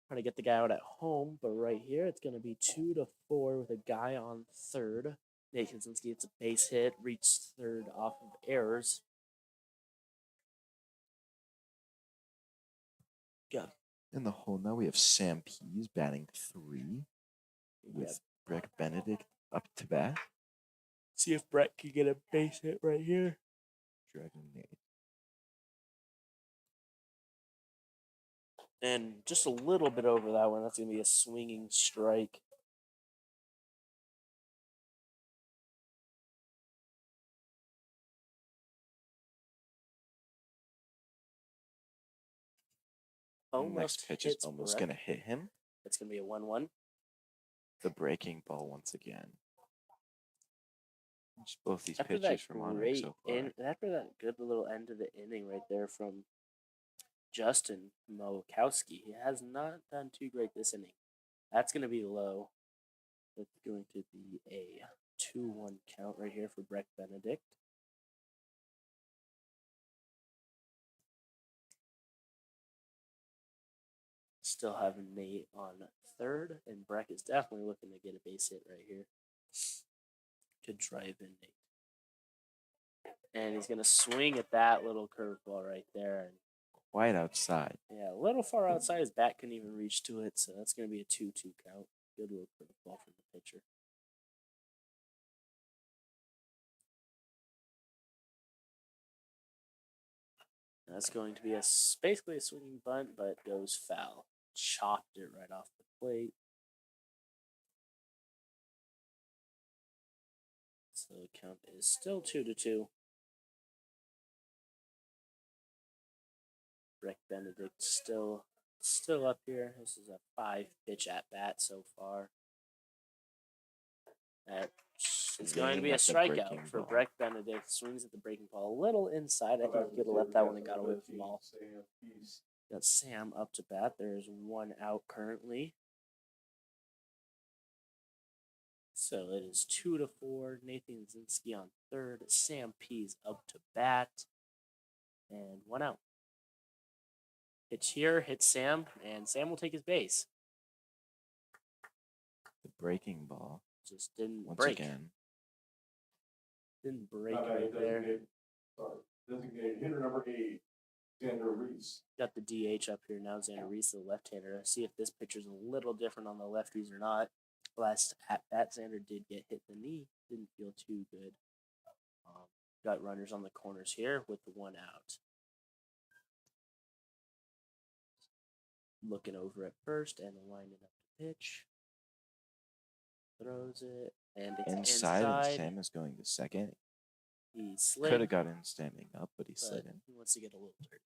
Trying to get the guy out at home, but right here it's going to be 2-4 with a guy on third. Nate Kozinski gets a base hit, reached third off of errors. Good. In the hole now, we have Sam Pease batting 3 with Breck Benedict up to bat. See if Brett can get a base hit right here. Dragon Nate. And just a little bit over that one. That's going to be a swinging strike. Next pitch is almost going to hit him. It's going to be a 1-1. The breaking ball once again. Just both these After pitches that from Monarch great so far. after that good little end of the inning right there from Justin Muskowski. He has not done too great this inning. That's going to be low. That's going to be a 2-1 count right here for Breck Benedict. Still have Nate on third, and Breck is definitely looking to get a base hit right here. Good drive in, Nate. And he's going to swing at that little curveball right there. And Quite outside. yeah, a little far outside. His bat couldn't even reach to it, so that's going to be a 2-2 count. Good little curveball from the pitcher. That's going to be basically a swinging bunt, but goes foul. Chopped it right off the plate. So the count is still 2-2. Breck Benedict still up here. This is a 5-pitch at bat so far. It's going to be a strikeout for Breck Benedict. Swings at the breaking ball a little inside. I think he could have left that one and got away with the ball. Got Sam up to bat. There's one out currently. So it is 2-4. Nathan Kozinski on third. Sam P's up to bat. And one out. Pitch here, hits Sam, and Sam will take his base. The breaking ball. Just didn't Once break. again. Didn't break right there. Designated hitter number 8, Xander Reese. Got the DH up here now. Xander Reese, the left-hander. See if this pitcher's a little different on the lefties or not. Last at bat, Xander did get hit in the knee. Didn't feel too good. Got runners on the corners here with the one out. Looking over at first and lining up the pitch. Throws it, and it's inside. And Sam is going to second. He slid. Could have got in standing up, but he slid in. He wants to get a little dirty.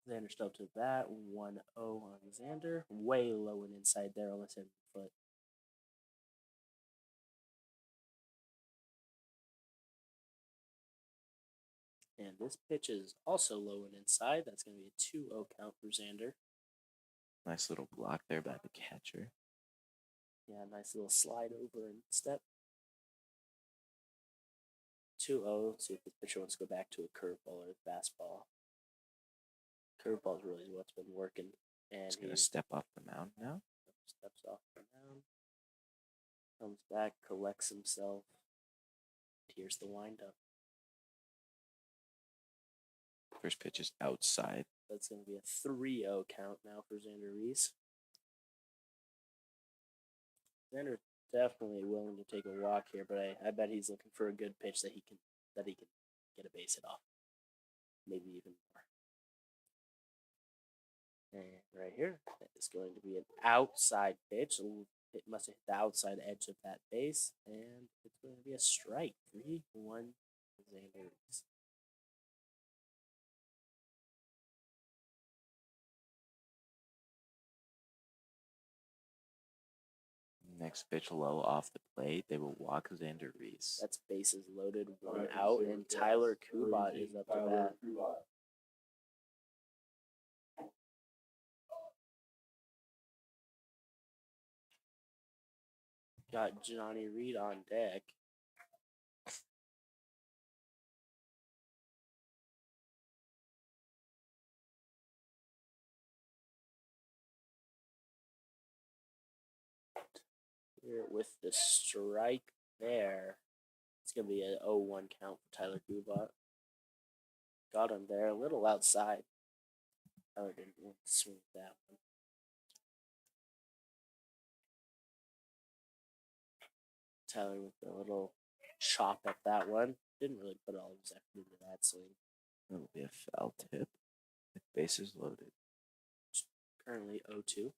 Yeah. Xander still to bat. 1-0 on Xander. Way low and inside there, almost hit the foot. And this pitch is also low and inside. That's going to be a 2-0 count for Xander. Nice little block there by the catcher. Yeah, nice little slide over and step. 2-0. See if the pitcher wants to go back to a curveball or a fastball. Curveball is really what's been working. And He's going to step off the mound now. Steps off the mound. Comes back, collects himself. Here's the windup. First pitch is outside. That's going to be a 3-0 count now for Xander Reese. Xander's definitely willing to take a walk here, but I bet he's looking for a good pitch that he can get a base hit off. Maybe even more. And right here, it's going to be an outside pitch. It must have hit the outside edge of that base, and it's going to be a strike. 3-1 Xander Reese. Next pitch low off the plate. They will walk Xander Reese. That's bases loaded, one out, and Tyler Kubat is up to bat. Got Johnny Reed on deck. Here with the strike there. It's going to be an 0-1 count for Tyler Kubat. Got him there, a little outside. Tyler didn't want to swing that one. Tyler with a little chop at that one. Didn't really put all of his effort into that swing. That'll be a foul tip. With bases loaded. Currently 0-2.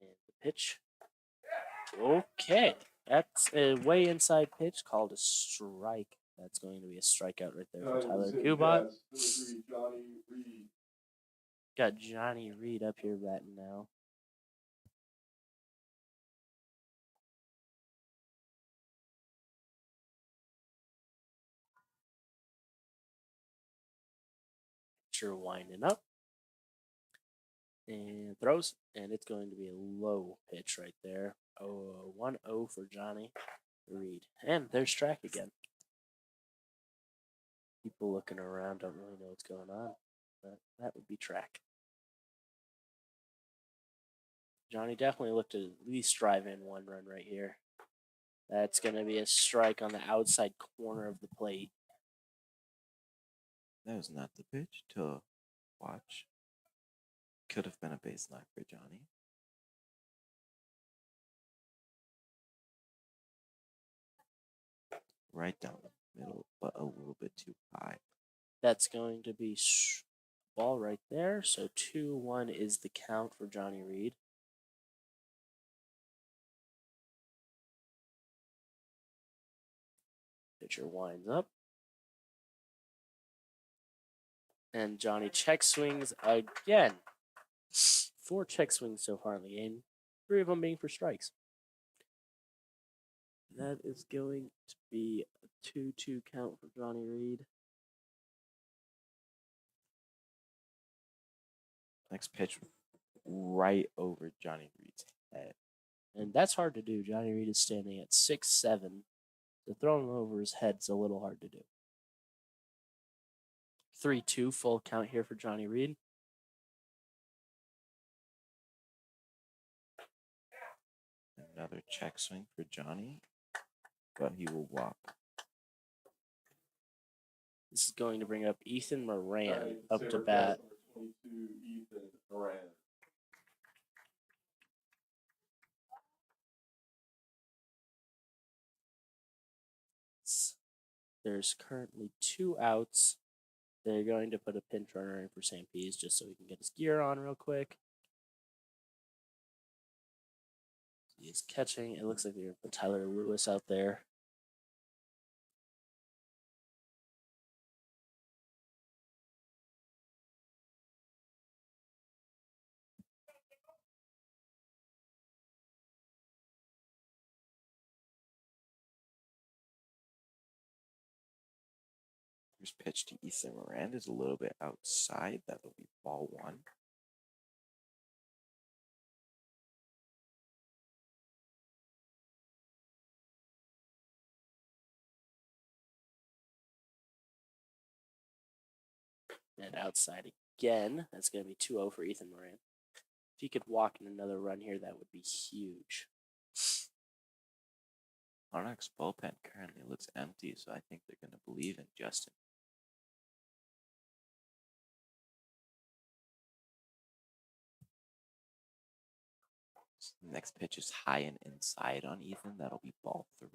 And the pitch. Okay. That's a way inside pitch called a strike. That's going to be a strikeout right there for Tyler Kubat. Got Johnny Reed up here batting now. Pitcher winding up. And throws. And it's going to be a low pitch right there. 1-0 for Johnny Reed. And there's track again. People looking around don't really know what's going on. But that would be track. Johnny definitely looked to at least drive in one run right here. That's going to be a strike on the outside corner of the plate. That was not the pitch to watch. Could have been a base knock for Johnny. Right down the middle, but a little bit too high. That's going to be ball right there. So 2-1 is the count for Johnny Reed. Pitcher winds up. And Johnny check swings again. 4 check swings so far in the game. 3 of them being for strikes. That is going to be a 2-2 count for Johnny Reed. Next pitch right over Johnny Reed's head. And that's hard to do. Johnny Reed is standing at 6'7". So throwing him over his head's a little hard to do. 3-2 full count here for Johnny Reed. Another check swing for Johnny, but he will walk. This is going to bring up Ethan Moran up to bat. 22, Ethan Moran. There's currently 2 outs. They're going to put a pinch runner in for St. P's just so he can get his gear on real quick. He's catching. It looks like they're going to put Tyler Lewis out there. First pitch to Ethan Moran is a little bit outside. That'll be ball 1. And outside again. That's going to be 2-0 for Ethan Moran. If he could walk in another run here, that would be huge. Monarch's bullpen currently looks empty, so I think they're going to believe in Justin. Next pitch is high and inside on Ethan. That'll be ball 3.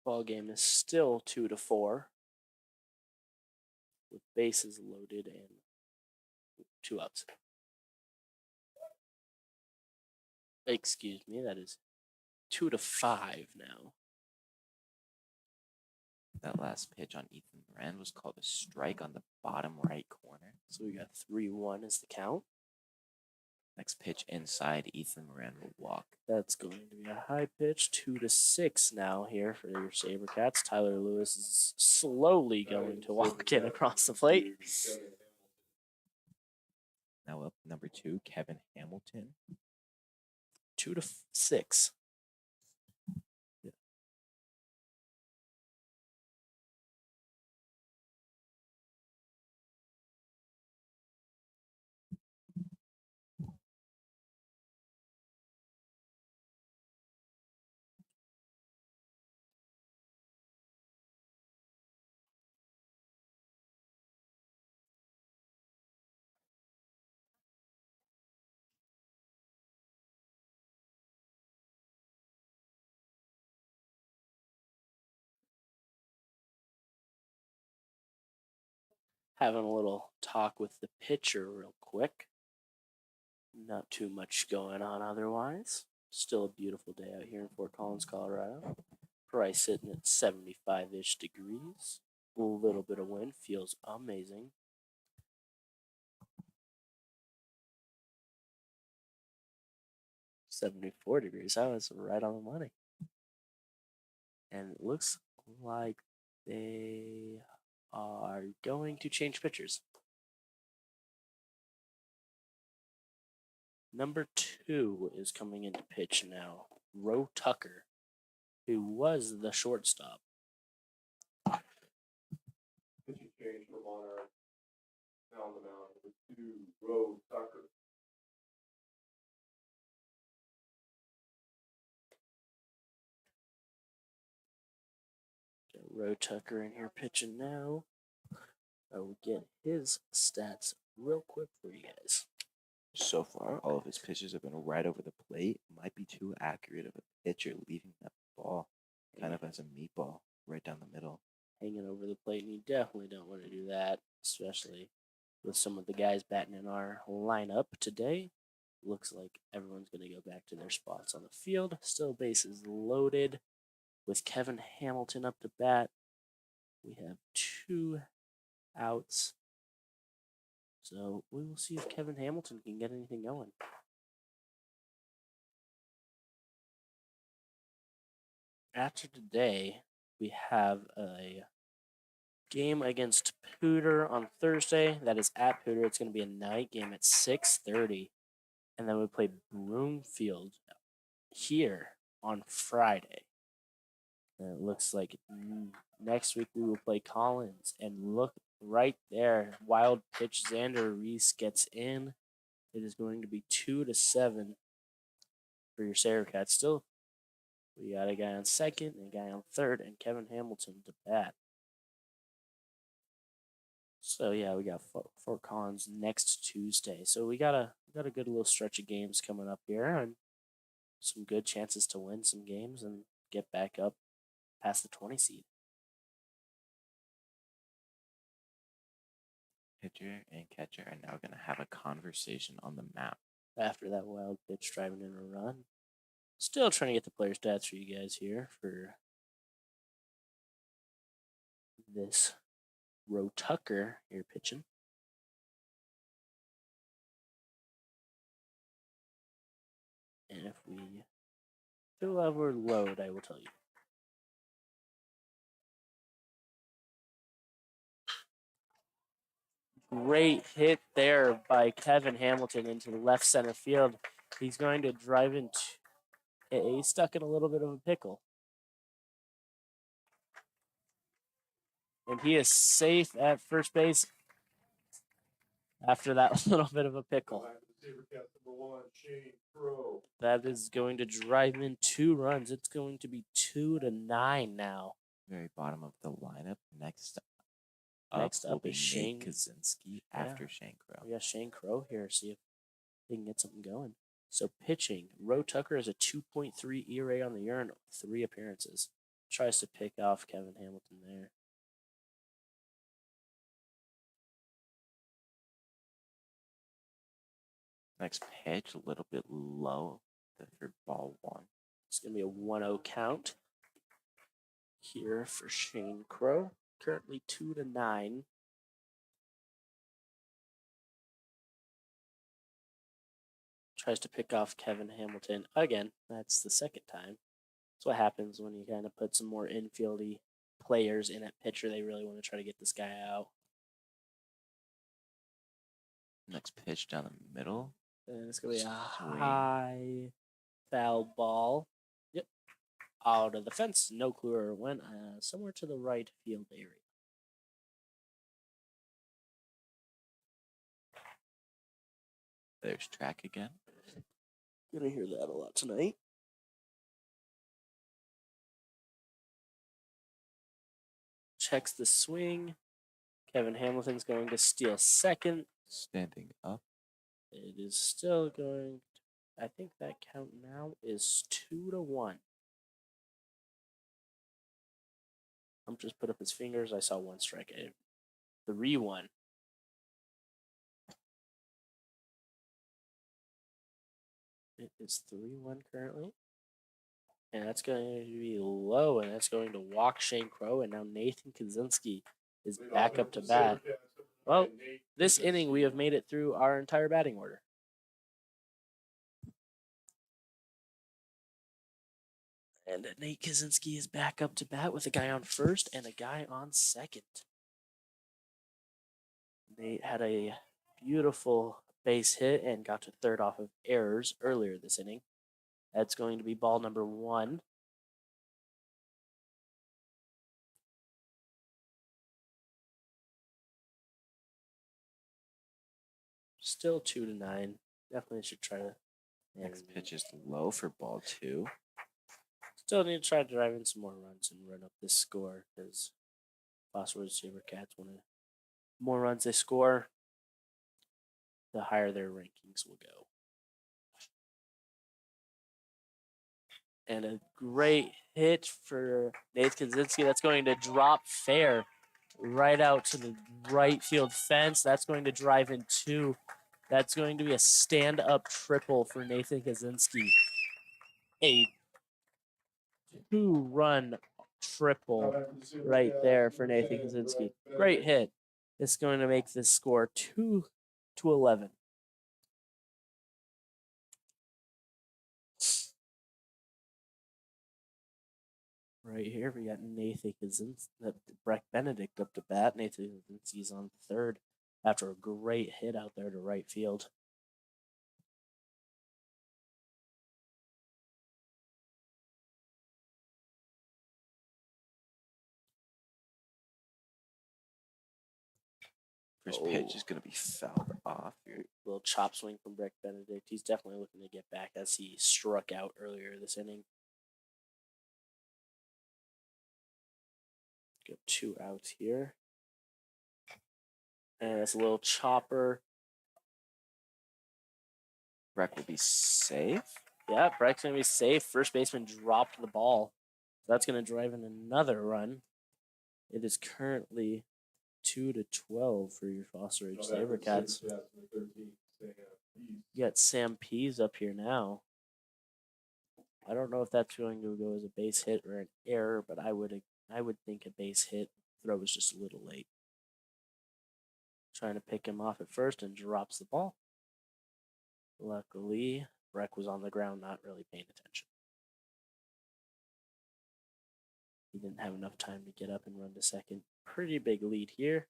Ball game is still 2-4 with bases loaded and 2 outs. Excuse me, that is 2-5 now. That last pitch on Ethan Moran was called a strike on the bottom right corner. So we got 3-1 as the count. Next pitch inside, Ethan Moran will walk. That's going to be a high pitch, 2-6 now here for your Sabercats. Tyler Lewis is slowly going to walk in across the plate. Now up number 2, Kevin Hamilton. 2-6. Having a little talk with the pitcher real quick. Not too much going on otherwise. Still a beautiful day out here in Fort Collins, Colorado. Price sitting at 75-ish degrees. A little bit of wind. Feels amazing. $74 degrees. I was right on the money. And it looks like they are going to change pitchers. Number 2 is coming into pitch now. Roe Tucker, who was the shortstop. Pitching change for Monarch. Now on the mound, number 2, Roe Tucker. Got Roe Tucker in here pitching now. I will get his stats real quick for you guys. So far, all of his pitches have been right over the plate. Might be too accurate of a pitcher, leaving that ball kind of as a meatball right down the middle. Hanging over the plate, and you definitely don't want to do that, especially with some of the guys batting in our lineup today. Looks like everyone's going to go back to their spots on the field. Still bases loaded with Kevin Hamilton up to bat. We have 2 outs. So we will see if Kevin Hamilton can get anything going. After today, we have a game against Pooter on Thursday. That is at Pooter. It's going to be a night game at 6:30. And then we play Broomfield here on Friday. And it looks like next week we will play Collins. And look right there, wild pitch. Xander Reese gets in. It is going to be 2-7 for your Sabercats. Still, we got a guy on second and a guy on third, and Kevin Hamilton to bat. So yeah, we got Fort Collins next Tuesday. So we got a good little stretch of games coming up here, and some good chances to win some games and get back up past the 20 seed. Pitcher and catcher are now going to have a conversation on the map. After that wild pitch driving in a run. Still trying to get the player stats for you guys here for this Roe Tucker here pitching. And if we fill our load, I will tell you. Great hit there by Kevin Hamilton into the left center field. He's going to drive into. He's stuck in a little bit of a pickle. And he is safe at first base after that little bit of a pickle. Sabercats number 1, Shane Crow. That is going to drive in 2 runs. It's going to be 2-9 now. Very bottom of the lineup. Next Next will up be is Shane Kozinski after Shane Crow. We got Shane Crow here. See if he can get something going. So pitching, Roe Tucker has a 2.3 ERA on the year and 3 appearances. Tries to pick off Kevin Hamilton there. Next pitch, a little bit low for ball 1. It's going to be a 1-0 count here for Shane Crow. Currently 2-9. Tries to pick off Kevin Hamilton again. That's the second time. That's what happens when you kind of put some more infieldy players in at pitcher. They really want to try to get this guy out. Next pitch down the middle. And it's going to be a Swing. high foul ball. Yep. Out of the fence. No clue where it went. Somewhere to the right field area. There's track again. Gonna hear that a lot tonight. Checks the swing. Kevin Hamilton's going to steal second. Standing up. It is still going. I think that count now is 2-1. Just put up his fingers. I saw 1 strike. 3-1. It is 3-1 currently. And that's going to be low, and that's going to walk Shane Crow, and now Nathan Kozinski is back up to bat. Well, this inning, we have made it through our entire batting order. And Nate Kozinski is back up to bat with a guy on first and a guy on second. Nate had a beautiful base hit and got to third off of errors earlier this inning. That's going to be ball number 1. Still 2-9. Definitely should try to. Next pitch is low for ball 2. Still need to try to drive in some more runs and run up this score because Phosphorus Sabercats want to. More runs they score, the higher their rankings will go. And a great hit for Nate Kozinski. That's going to drop fair right out to the right field fence. That's going to drive in 2. That's going to be a stand-up triple for Nathan Kozinski. A 2-run triple right there for Nathan Kozinski. Great hit. It's going to make this score 2-11. Right here, we got Nathan Kozinski, Breck Benedict up to bat. Nathan Kozinski's on third after a great hit out there to right field. First pitch is going to be fouled off here. Little chop swing from Breck Benedict. He's definitely looking to get back as he struck out earlier this inning. Got 2 outs here. And it's a little chopper. Breck will be safe. Yeah, Breck's going to be safe. First baseman dropped the ball. So that's going to drive in another run. It is currently 2-12 for your Foster Ridge Sabercats. You got Sam Pease up here now. I don't know if that's going to go as a base hit or an error, but I would think a base hit. Throw was just a little late. Trying to pick him off at first and drops the ball. Luckily, Breck was on the ground, not really paying attention. He didn't have enough time to get up and run to second. Pretty big lead here.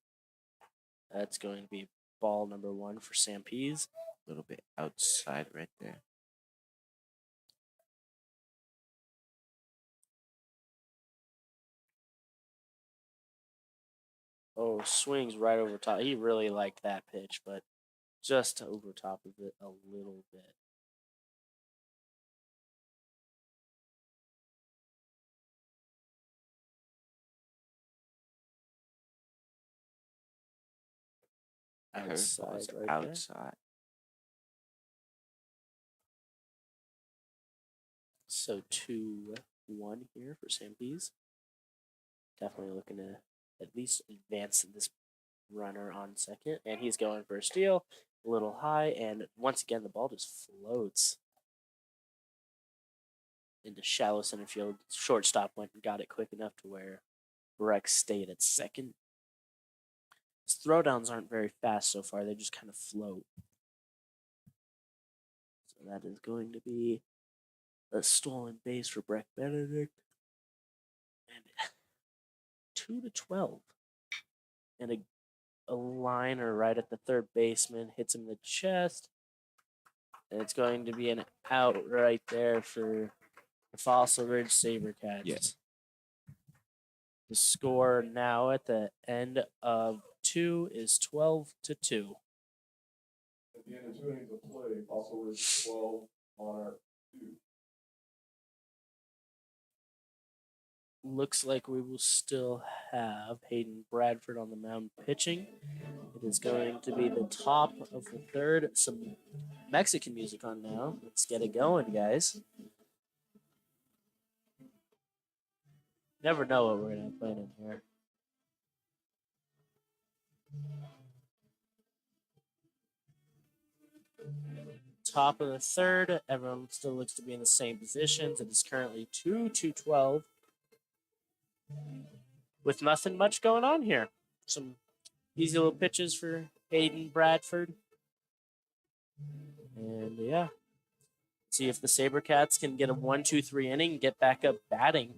That's going to be ball number 1 for Sam Pease. A little bit outside right there. Oh, swings right over top. He really liked that pitch, but just over top of it a little bit. Outside, right outside. there. So 2-1 here for Sam Pease. Definitely looking to at least advance this runner on second. And he's going for a steal. A little high. And once again, the ball just floats into shallow center field. Shortstop went and got it quick enough to where Breck stayed at second. His throwdowns aren't very fast so far. They just kind of float. So that is going to be a stolen base for Breck Benedict. And 2-12. And a liner right at the third baseman hits him in the chest. And it's going to be an out right there for the Fossil Ridge Sabercats. Yes. The score now at the end of 2 is 12-2. At the end of 2 innings of play, Fossil Ridge 12, Monarch 2. Looks like we will still have Hayden Bradford on the mound pitching. It is going to be the top of the third. Some Mexican music on now. Let's get it going, guys. Never know what we're going to play in here. Top of the third. Everyone still looks to be in the same positions. It is currently 2-12. With nothing much going on here. Some easy little pitches for Hayden Bradford. And yeah, See if the Sabercats can get a 1-2-3 inning, get back up batting,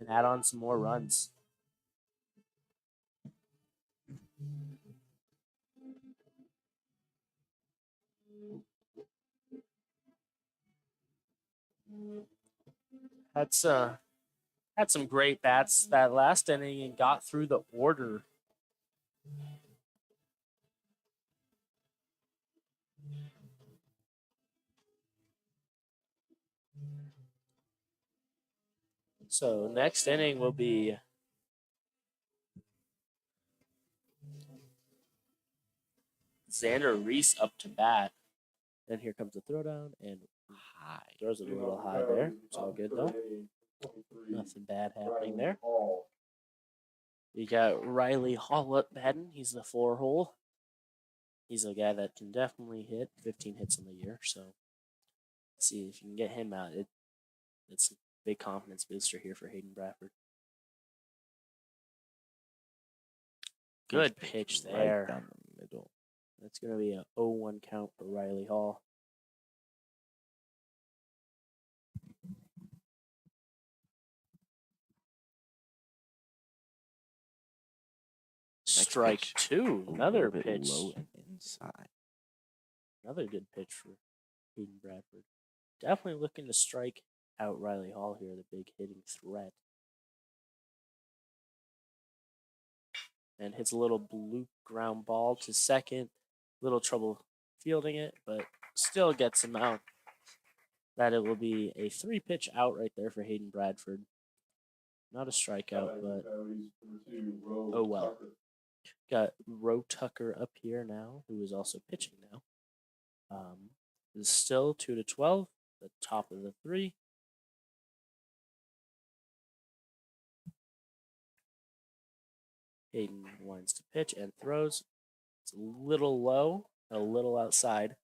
and add on some more runs. That's had some great bats that last inning and got through the order. So next inning will be Xander Reese up to bat. And here comes the throwdown and high. Throws it a little high there. It's all good though. Nothing bad happening there. You got Riley Hall up batting. He's the 4-hole. He's a guy that can definitely hit 15 hits in the year. So see if you can get him out. It's a big confidence booster here for Hayden Bradford. Good pitch there. Right down the middle. That's going to be an 0-1 count for Riley Hall. Strike pitch, two. a Another little bit pitch. low and inside. Another good pitch for Hayden Bradford. Definitely looking to strike out Riley Hall here, the big hitting threat. And hits a little blue ground ball to second. Little trouble fielding it, but still gets him out. That it will be a 3-pitch out right there for Hayden Bradford. Not a strikeout, but oh well. Got Roe Tucker up here now, who is also pitching now. Is still 2-12, the top of the 3. Hayden winds to pitch and throws. It's a little low, a little outside.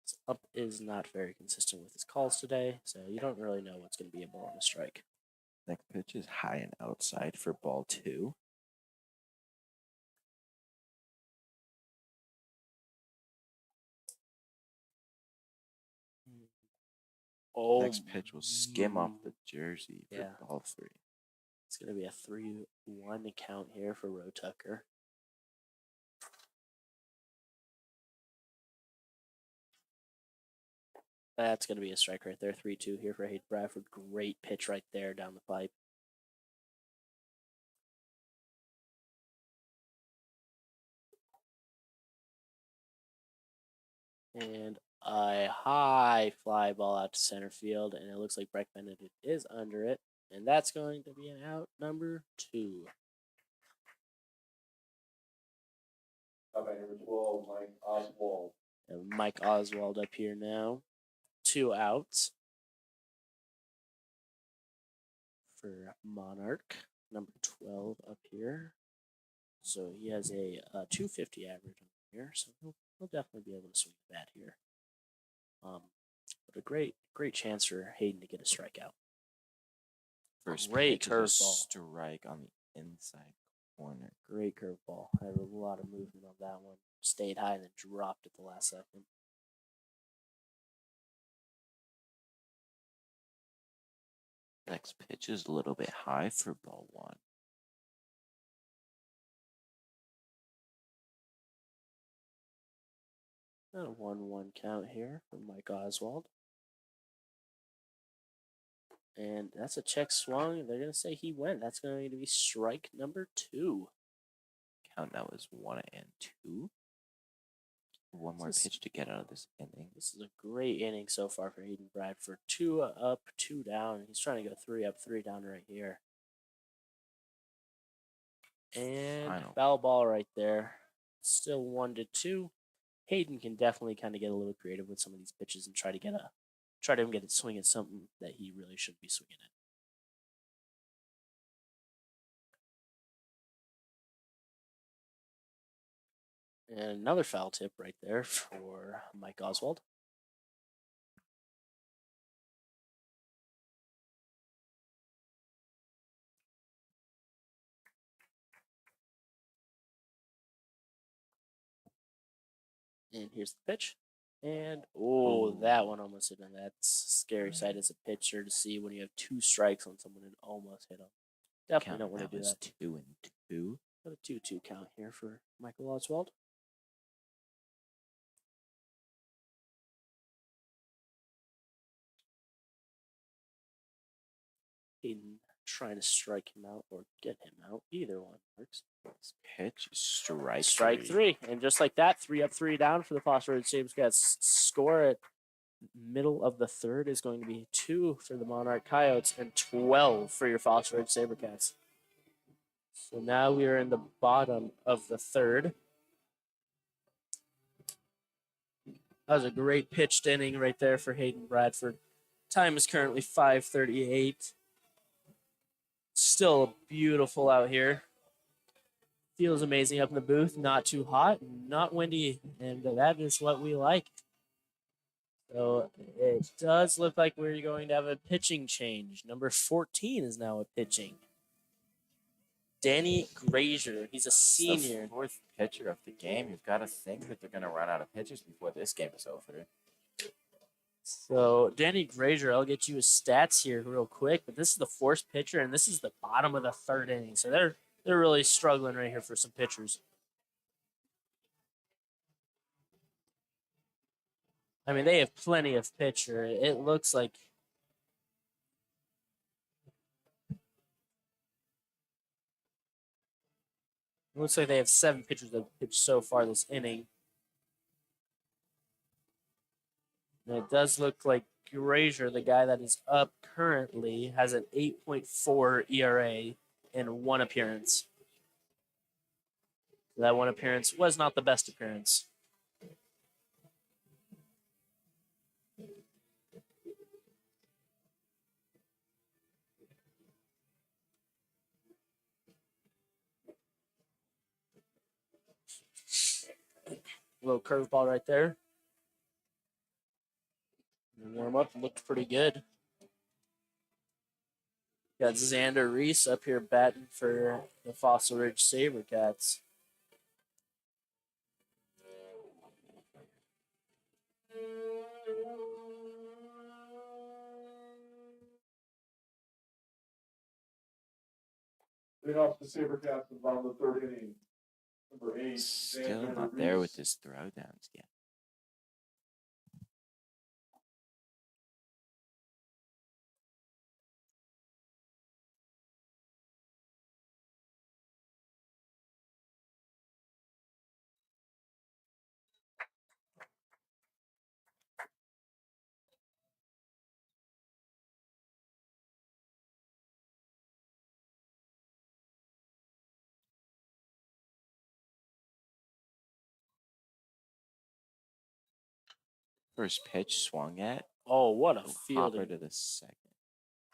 His up is not very consistent with his calls today, so you don't really know what's going to be a ball and a strike. Next pitch is high and outside for ball 2. Oh, Next pitch will skim off the jersey for ball 3. It's going to be a 3-1 count here for Roe Tucker. That's going to be a strike right there. 3-2 here for Hayden Bradford. Great pitch right there down the pipe. And a high fly ball out to center field, and it looks like Breck Benedict is under it. And that's going to be an out number 2. Number 12, Mike Oswald. And Mike Oswald up here now. 2 outs for Monarch. Number 12 up here. So he has a 250 average on here, so he'll definitely be able to swing the bat here. But a great chance for Hayden to get a strikeout. First Great pitch is a curveball. strike on the inside corner. Great curveball. Had a lot of movement on that one. Stayed high and then dropped at the last second. Next pitch is a little bit high for ball 1. A 1-1 count here for Mike Oswald. And that's a check swung. They're going to say he went. That's going to be strike number 2. Count now is 1-2. One more pitch to get out of this inning. This is a great inning so far for Hayden Bradford. 2 up, 2 down. He's trying to go 3 up, 3 down right here. And foul ball right there. Still 1-2. Hayden can definitely kind of get a little creative with some of these pitches and try to get him get it swinging something that he really shouldn't be swinging at. And another foul tip right there for Mike Oswald. And here's the pitch. And, that one almost hit him. That's a scary sight as a pitcher to see when you have 2 strikes on someone and almost hit him. Definitely don't want to do that. 2-2. Got a 2-2 count here for Michael Oswald. Hayden trying to strike him out or get him out. Either one works. Pitch, strike Strike 3. And just like that, 3 up, 3 down for the Foster Ridge Sabercats. Score at middle of the third is going to be 2 for the Monarch Coyotes and 12 for your Foster Ridge Sabercats. So now we are in the bottom of the third. That was a great pitched inning right there for Hayden Bradford. Time is currently 5:38. Still beautiful out here. Feels amazing up in the booth. Not too hot, not windy, and that is what we like. So it does look like we're going to have a pitching change. Number 14 is now a pitching. Danny Grazier. He's a senior. The 4th pitcher of the game. You've got to think that they're going to run out of pitchers before this game is over. So Danny Grazier, I'll get you his stats here real quick, but this is the 4th pitcher, and this is the bottom of the 3rd inning. So they're really struggling right here for some pitchers. I mean, they have plenty of pitcher. It looks like they have 7 pitchers that have pitched so far this inning. And it does look like Grazier, the guy that is up currently, has an 8.4 ERA in 1 appearance. That 1 appearance was not the best appearance. A little curveball right there. Warm up looked pretty good. Got Xander Reese up here batting for the Fossil Ridge Sabercats. Leading off the Sabercats in the bottom of the 3rd inning. Number 8. Still not there with his throwdowns yet. First pitch swung at. Oh, what a Hopper fielding. to the 2nd.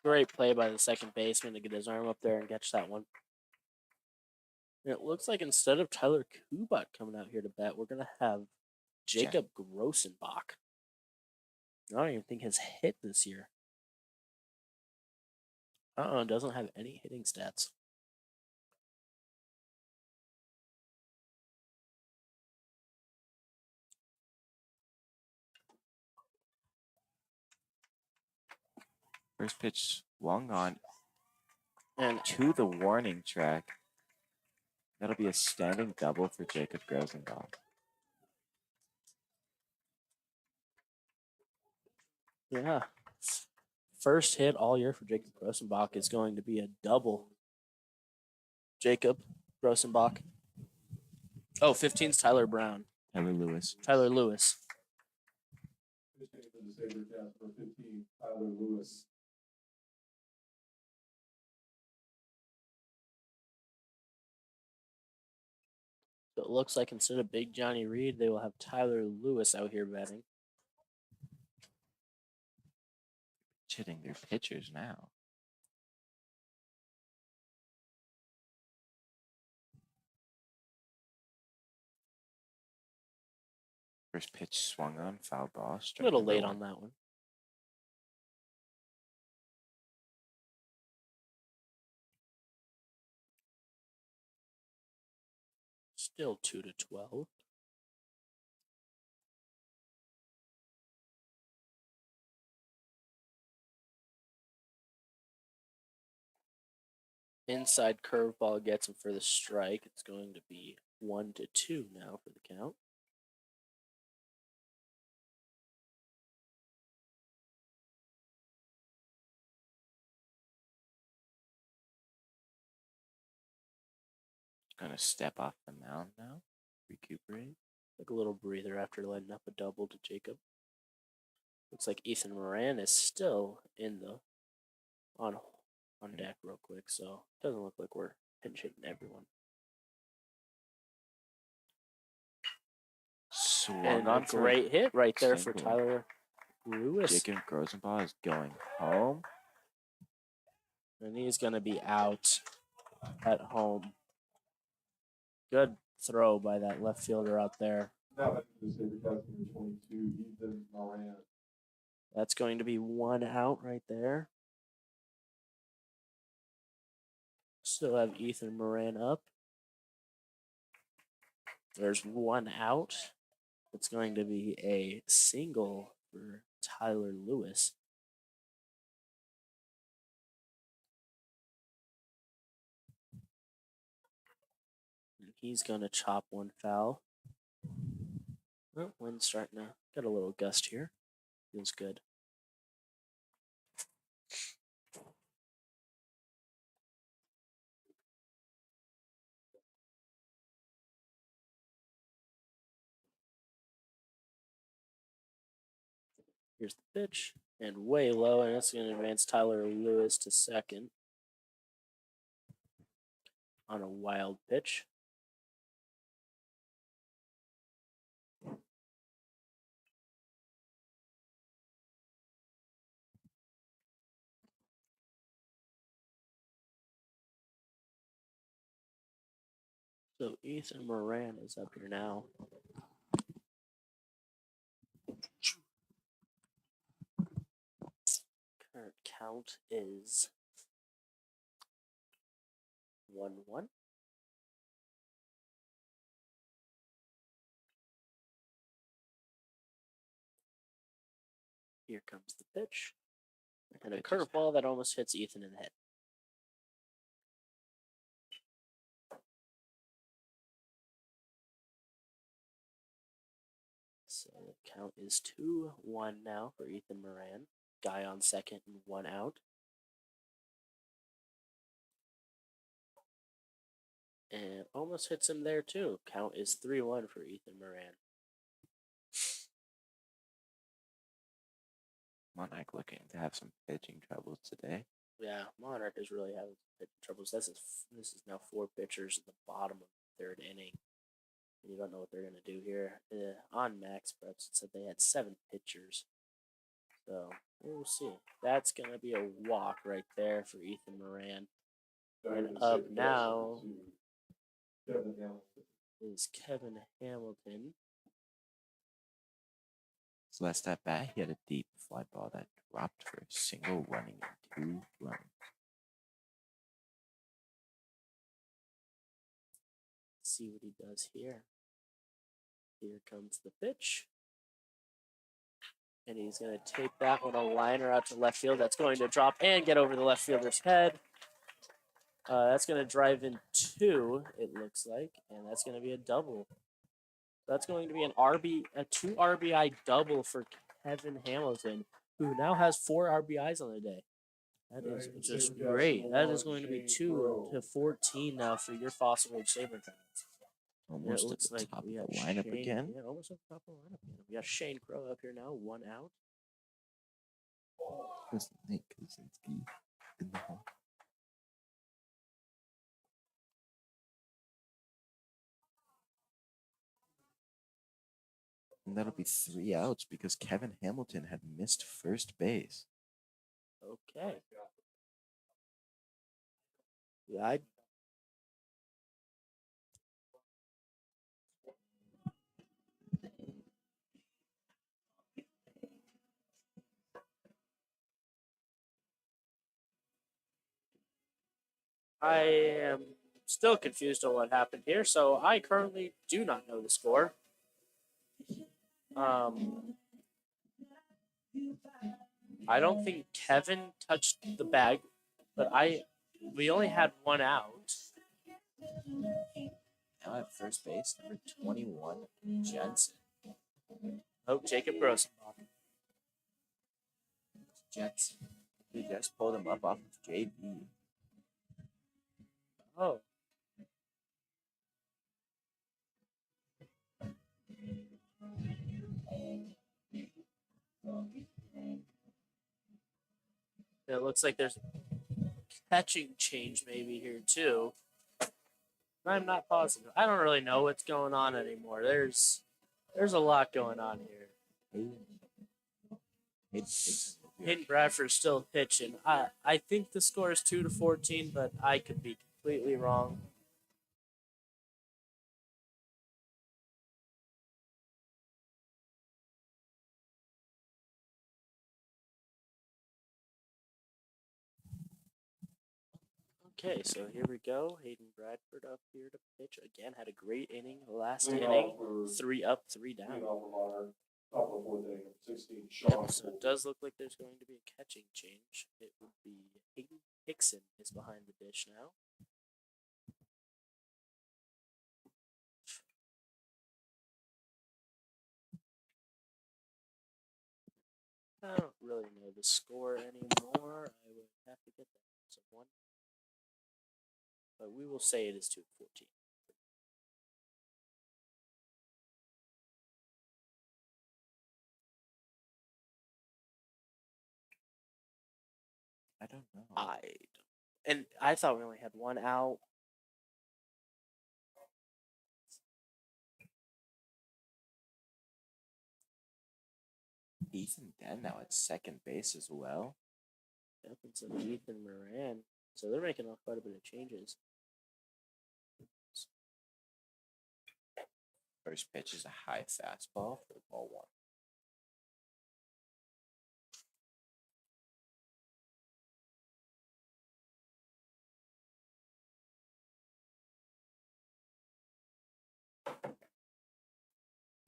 Great play by the second baseman to get his arm up there and catch that one. And it looks like instead of Tyler Kubot coming out here to bat, we're going to have Jacob Grossenbach. I don't even think has hit this year. Doesn't have any hitting stats. First pitch swung on And to the warning track. That'll be a standing double for Jacob Grossenbach. yeah, first hit all year for Jacob Grossenbach is going to be a double. Jacob Grossenbach. Oh, 15's Tyler Brown. Tyler Lewis. Tyler Lewis. Pitching for the Sabercats, number 15, Tyler Lewis. So it looks like instead of Big Johnny Reed, they will have Tyler Lewis out here batting. Hitting their pitchers now. First pitch swung on, foul ball. A little late on that one. Still 2-12. Inside curveball gets him for the strike. It's going to be 1-2 now for the count. Gonna step off the mound now. Recuperate. Like a little breather after letting up a double to Jacob. Looks like Ethan Moran is still in the on deck real quick, so it doesn't look like we're pinch hitting everyone. Swung And on a for a great hit right there for single. Tyler Lewis. Jacob Grossenbach is going home. And he's going to be out at home. Good throw by that left fielder out there. Now back to the Sabercats number 22, Ethan Moran. That's going to be 1 out right there. Still have Ethan Moran up. There's 1 out. It's going to be a single for Tyler Lewis. And he's going to chop 1 foul. Well, wind's starting to get a little gust here. Feels good. Here's the pitch, and way low, and that's going to advance Tyler Lewis to second on a wild pitch. So Ethan Moran is up here now. Current count is 1-1. Here comes the pitch. And a curveball that almost hits Ethan in the head. So the count is 2-1 now for Ethan Moran. Guy on second and 1 out. And almost hits him there too. Count is 3-1 for Ethan Moran. Monarch looking to have some pitching troubles today. Yeah, Monarch is really having pitching troubles. This is now 4 pitchers at the bottom of the 3rd inning. You don't know what they're going to do here. On Max Preps, it said they had 7 pitchers. So we'll see. That's going to be a walk right there for Ethan Moran. And up now is Kevin Hamilton. His last at bat, he had a deep fly ball that dropped for a single, running in 2 runs. Let's see what he does here. Here comes the pitch. And he's going to take that one a liner out to left field. That's going to drop and get over the left fielder's head. That's going to drive in 2, it looks like. And that's going to be a double. That's going to be a 2 RBI double for Kevin Hamilton, who now has 4 RBIs on the day. That is just great. That is going to be 2-14 now for your Fossil Age Sabercats. Almost at the top of the lineup again. Yeah, almost at the top of the lineup again. We got Shane Crow up here now, 1 out. There's Nate Kozinski in the hall. And that'll be 3 outs because Kevin Hamilton had missed first base. Okay. Yeah, I am still confused on what happened here, so I currently do not know the score. I don't think Kevin touched the bag, but I we only had one out. Now at first base, number 21, Jensen. Oh, Jacob Grossenbach. Jensen. He just pulled him up off of JV. Oh. It looks like there's a catching change maybe here too. I'm not positive. I don't really know what's going on anymore. There's a lot going on here. Hayden Bradford still pitching. I think the score is 2-14, but I could be completely wrong. Okay, so here we go. Hayden Bradford up here to pitch again. Had a great inning last inning. 3 up, 3 down. Monarch, top of the fourth inning, 16, Sean. So it does look like there's going to be a catching change. It would be Hayden Hickson is behind the dish now. I don't really know the score anymore. I would have to get that. So 1. But we will say it is 2-14. I don't know. And I thought we only had one out. Ethan Den now at second base as well. Yep, and so Ethan Moran. So they're making quite a bit of changes. First pitch is a high fastball for the ball 1.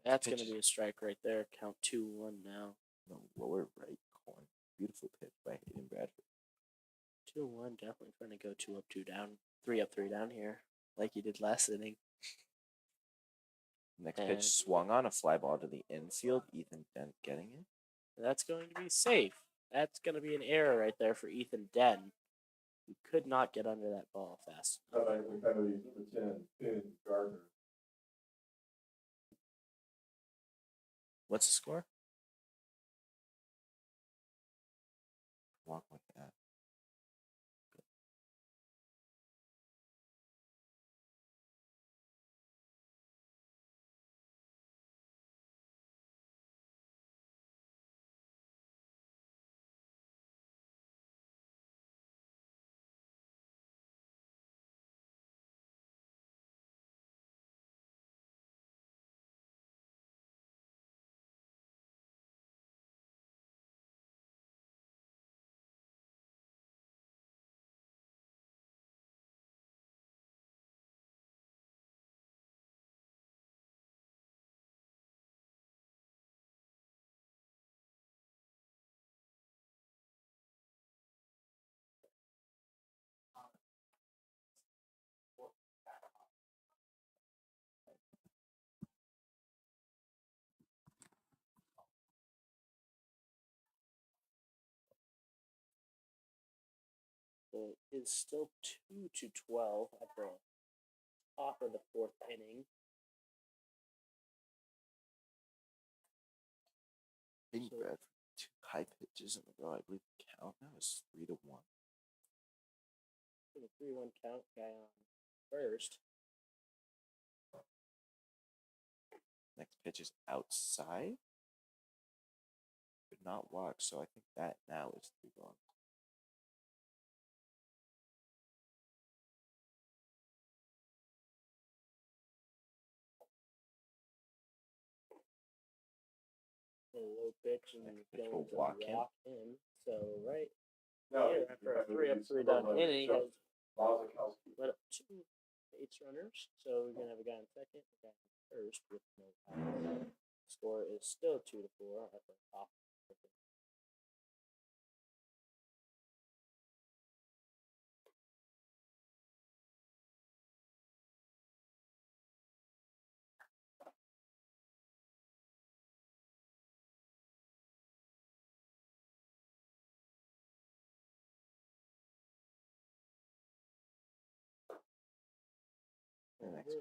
That's going to be a strike right there. Count 2-1 now. The lower right corner. Beautiful pitch by Hayden Bradford. 2-1, definitely trying to go 2 up, 2 down. 3 up, 3 down here, like you did last inning. Next pitch swung on a fly ball to the infield. Ethan Dent getting it. That's going to be safe. That's going to be an error right there for Ethan Den. He could not get under that ball fast enough. Coyotes, number 10, Finn Gardner. What's the score? Walk with that. So it is still 2-12 at the top of the 4th inning. Hayden Bradford, 2 high pitches in a row. I believe the count now is 3-1. The 3-1 count guy on first. Next pitch is outside. Could not walk, so I think that now is 3-1. A low pitch and Next pitch going will to walk in. So right No, here, after a 3 up, 3 down inning, he has Muskowski. let up 2 base runners. So we're gonna have a guy in second, a guy in first with no out. Score is still 2-4 at the top.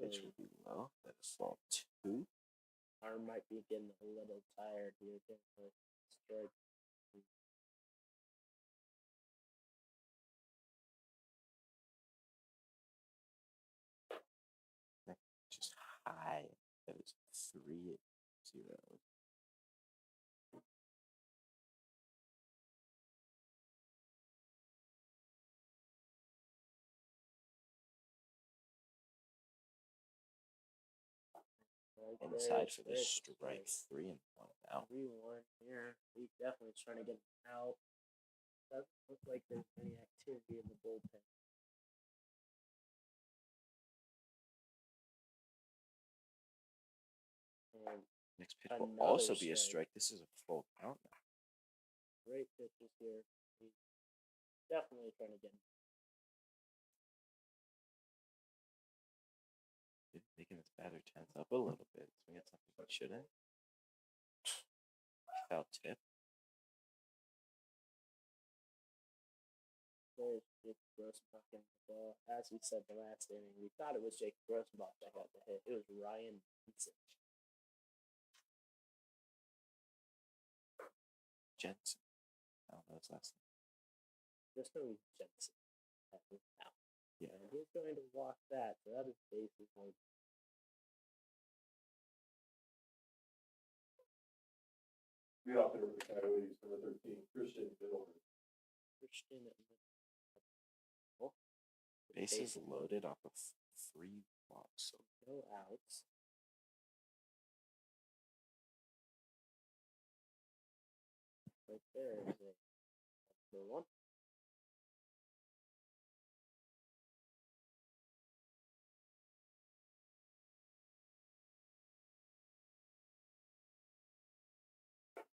Next pitch will be low. That is ball 2. Arm might be getting a little tired here. Strike. Just high. That is 3-0. Inside for the strike. 3-1 now. 3-1 here. He's definitely trying to get out. Doesn't look like there's any activity in the bullpen. And Next pitch will another also be a strike. strike. This is a full count now. Great pitches here. He's definitely trying to get him. Making his batter tense up a little bit. Swing at something he shouldn't. Foul tip. There's Jake Grossenbach in the ball. As we said the last inning, we thought it was Jake Grossenbach that got the hit. It was Ryan Jensen. I don't know his last name. Just know he's Jensen. That was out. Yeah. And he's going to walk that. So that is basically Lead off there with the Coyotes, number 13, Christian Middleton. Christian. Bases loaded off of 3 walks. So No outs. Right there is a number 1.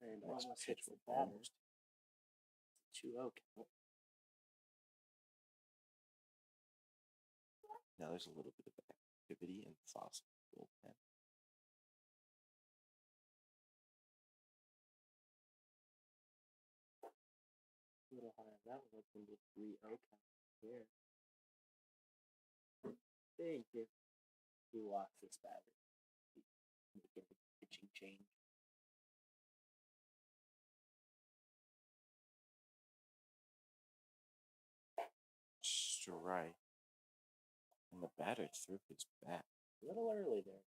And next almost pitch hits the will batter. almost. 2-0 count. Now there's a little bit of activity in Foss bullpen. A little higher. That one looks into 3-0 count here. I think if he walks this batter, he can get the pitching change. Strike. And the batter threw his bat. A little early there.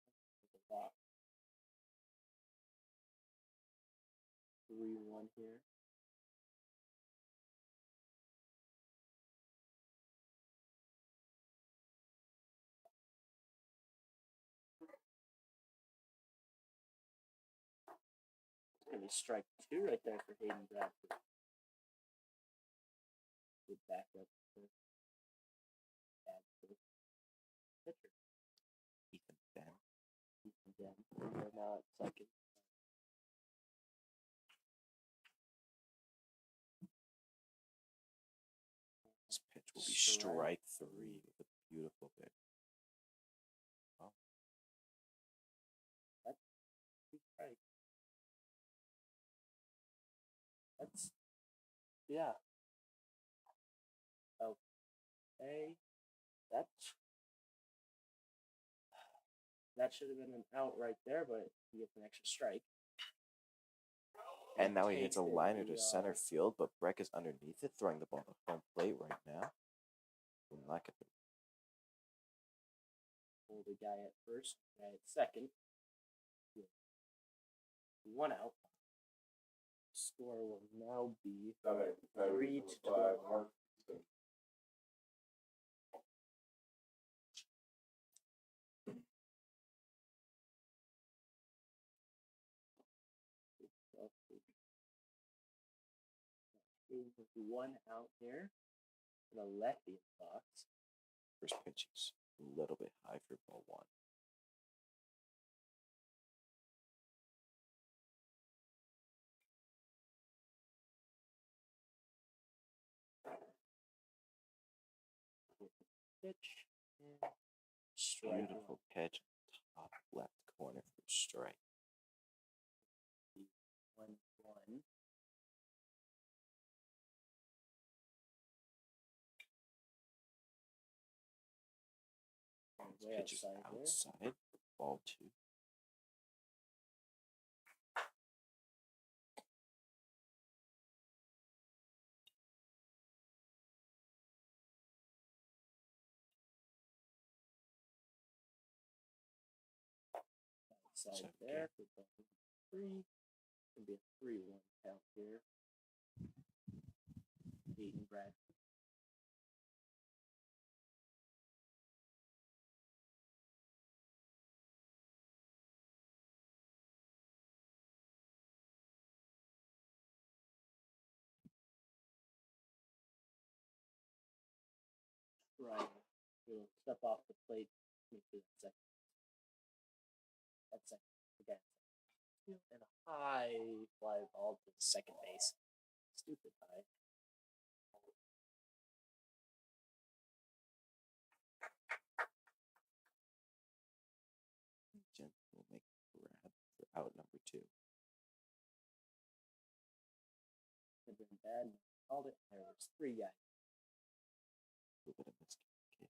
3-1 here. It's going to be strike 2 right there for Hayden Bradford. Good backup for pitcher. Ethan Ben. Again, they're now at second. This pitch will be strike 3 with a beautiful pitch. Oh. That's right. That's yeah. Okay. That should have been an out right there, but he gets an extra strike. And now he hits a Takes it liner to beyond. center field, but Breck is underneath it, throwing the ball to home plate right now. Will not get the Hold the guy at first, guy at second. 1 out. Score will now be Coyotes, 3-2. number 5, Mark Houston. With 1 out here. And a lefty in the box. first pitch. Is a little bit high for ball 1. Pitch. And strike. Beautiful catch, top left corner for strike. 1-1. way Pitch is outside there. outside for ball 2. Outside Second. there for ball 3. Gonna be a 3-1 count here. Hayden Bradford. Right. He'll step off the plate. Make it second. That's second. Again. And a high fly ball to second base. Stupid high. Jen will make a grab for out number 2. Could have been bad. Called it. There was 3 guys. A little bit of miscommunication.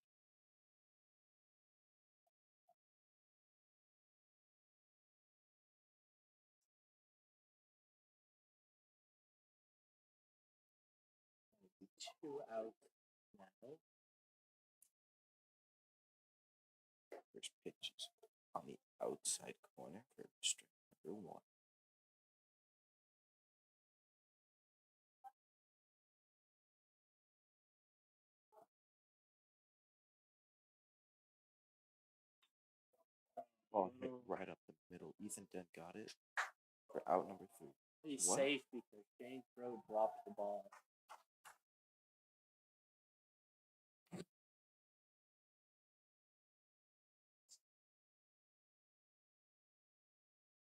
Maybe 2 out now. First pitch is on the outside corner for strike number 1. Ball hit right up the middle. Ethan Dent got it for out number 3. He's What? safe because Shane Crow dropped the ball.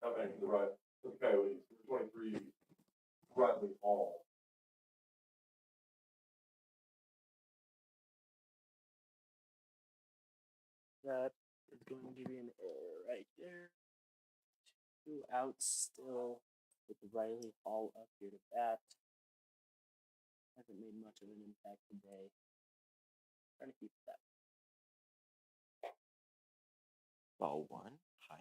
Now back to the right, the Coyotes, 23, Riley Hall. That is going to be an error right there. 2 outs still with Riley Hall up here to bat. Hasn't made much of an impact today. Trying to keep that. Ball 1. High.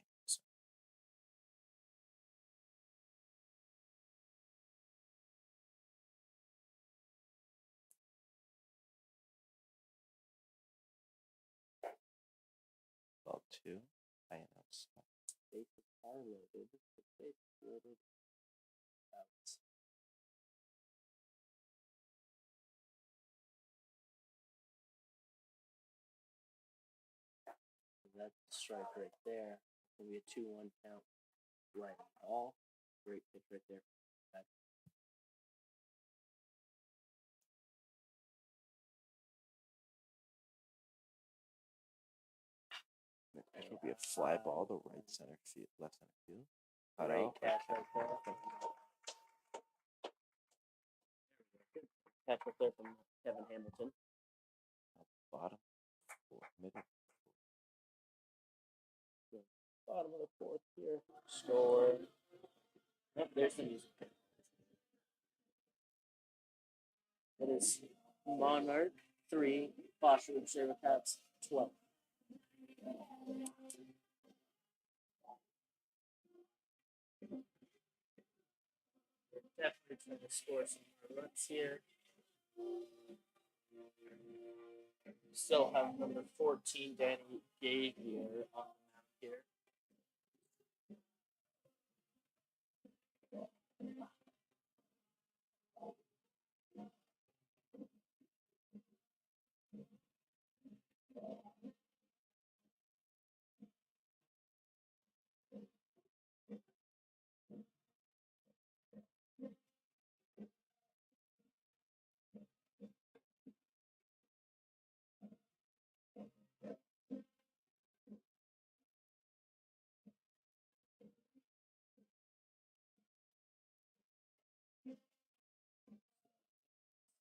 Ball 2. High and outside. Bases are loaded. Bases loaded. Outs. That's a strike right there. Gonna be a 2-1 count. Right ball. Great pitch right there. It will be a fly ball to right center field, left center field. Cut Great out by catch right there. Catch right there from Kevin Hamilton. bottom, middle. Bottom of the 4th here. Score. Yep, there's the music. It is Monarch 3, Foster Sabercats 12. Definitely trying to score some more runs here. Still have number 14, Danny Gavier, on the mound here.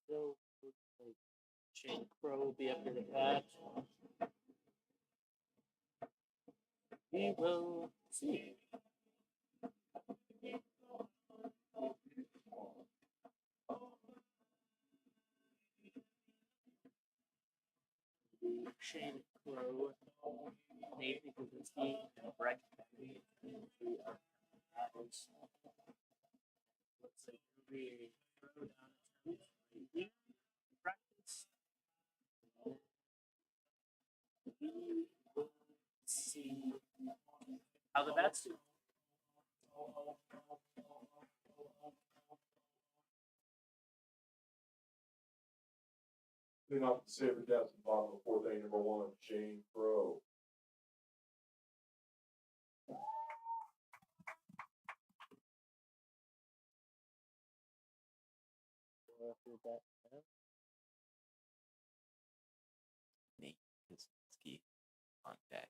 Still looks like Shane Crow will be up here to bat. We will see. Shane Crow Nathan Kozinski and Brett Kennedy. Looks like it'll be a throwdown attempt right here. Practice. Let's see how the bats do. Then off the Sabercats at the bottom of the fourth inning, number 1, Shane Crow. Nate Kozinski on deck.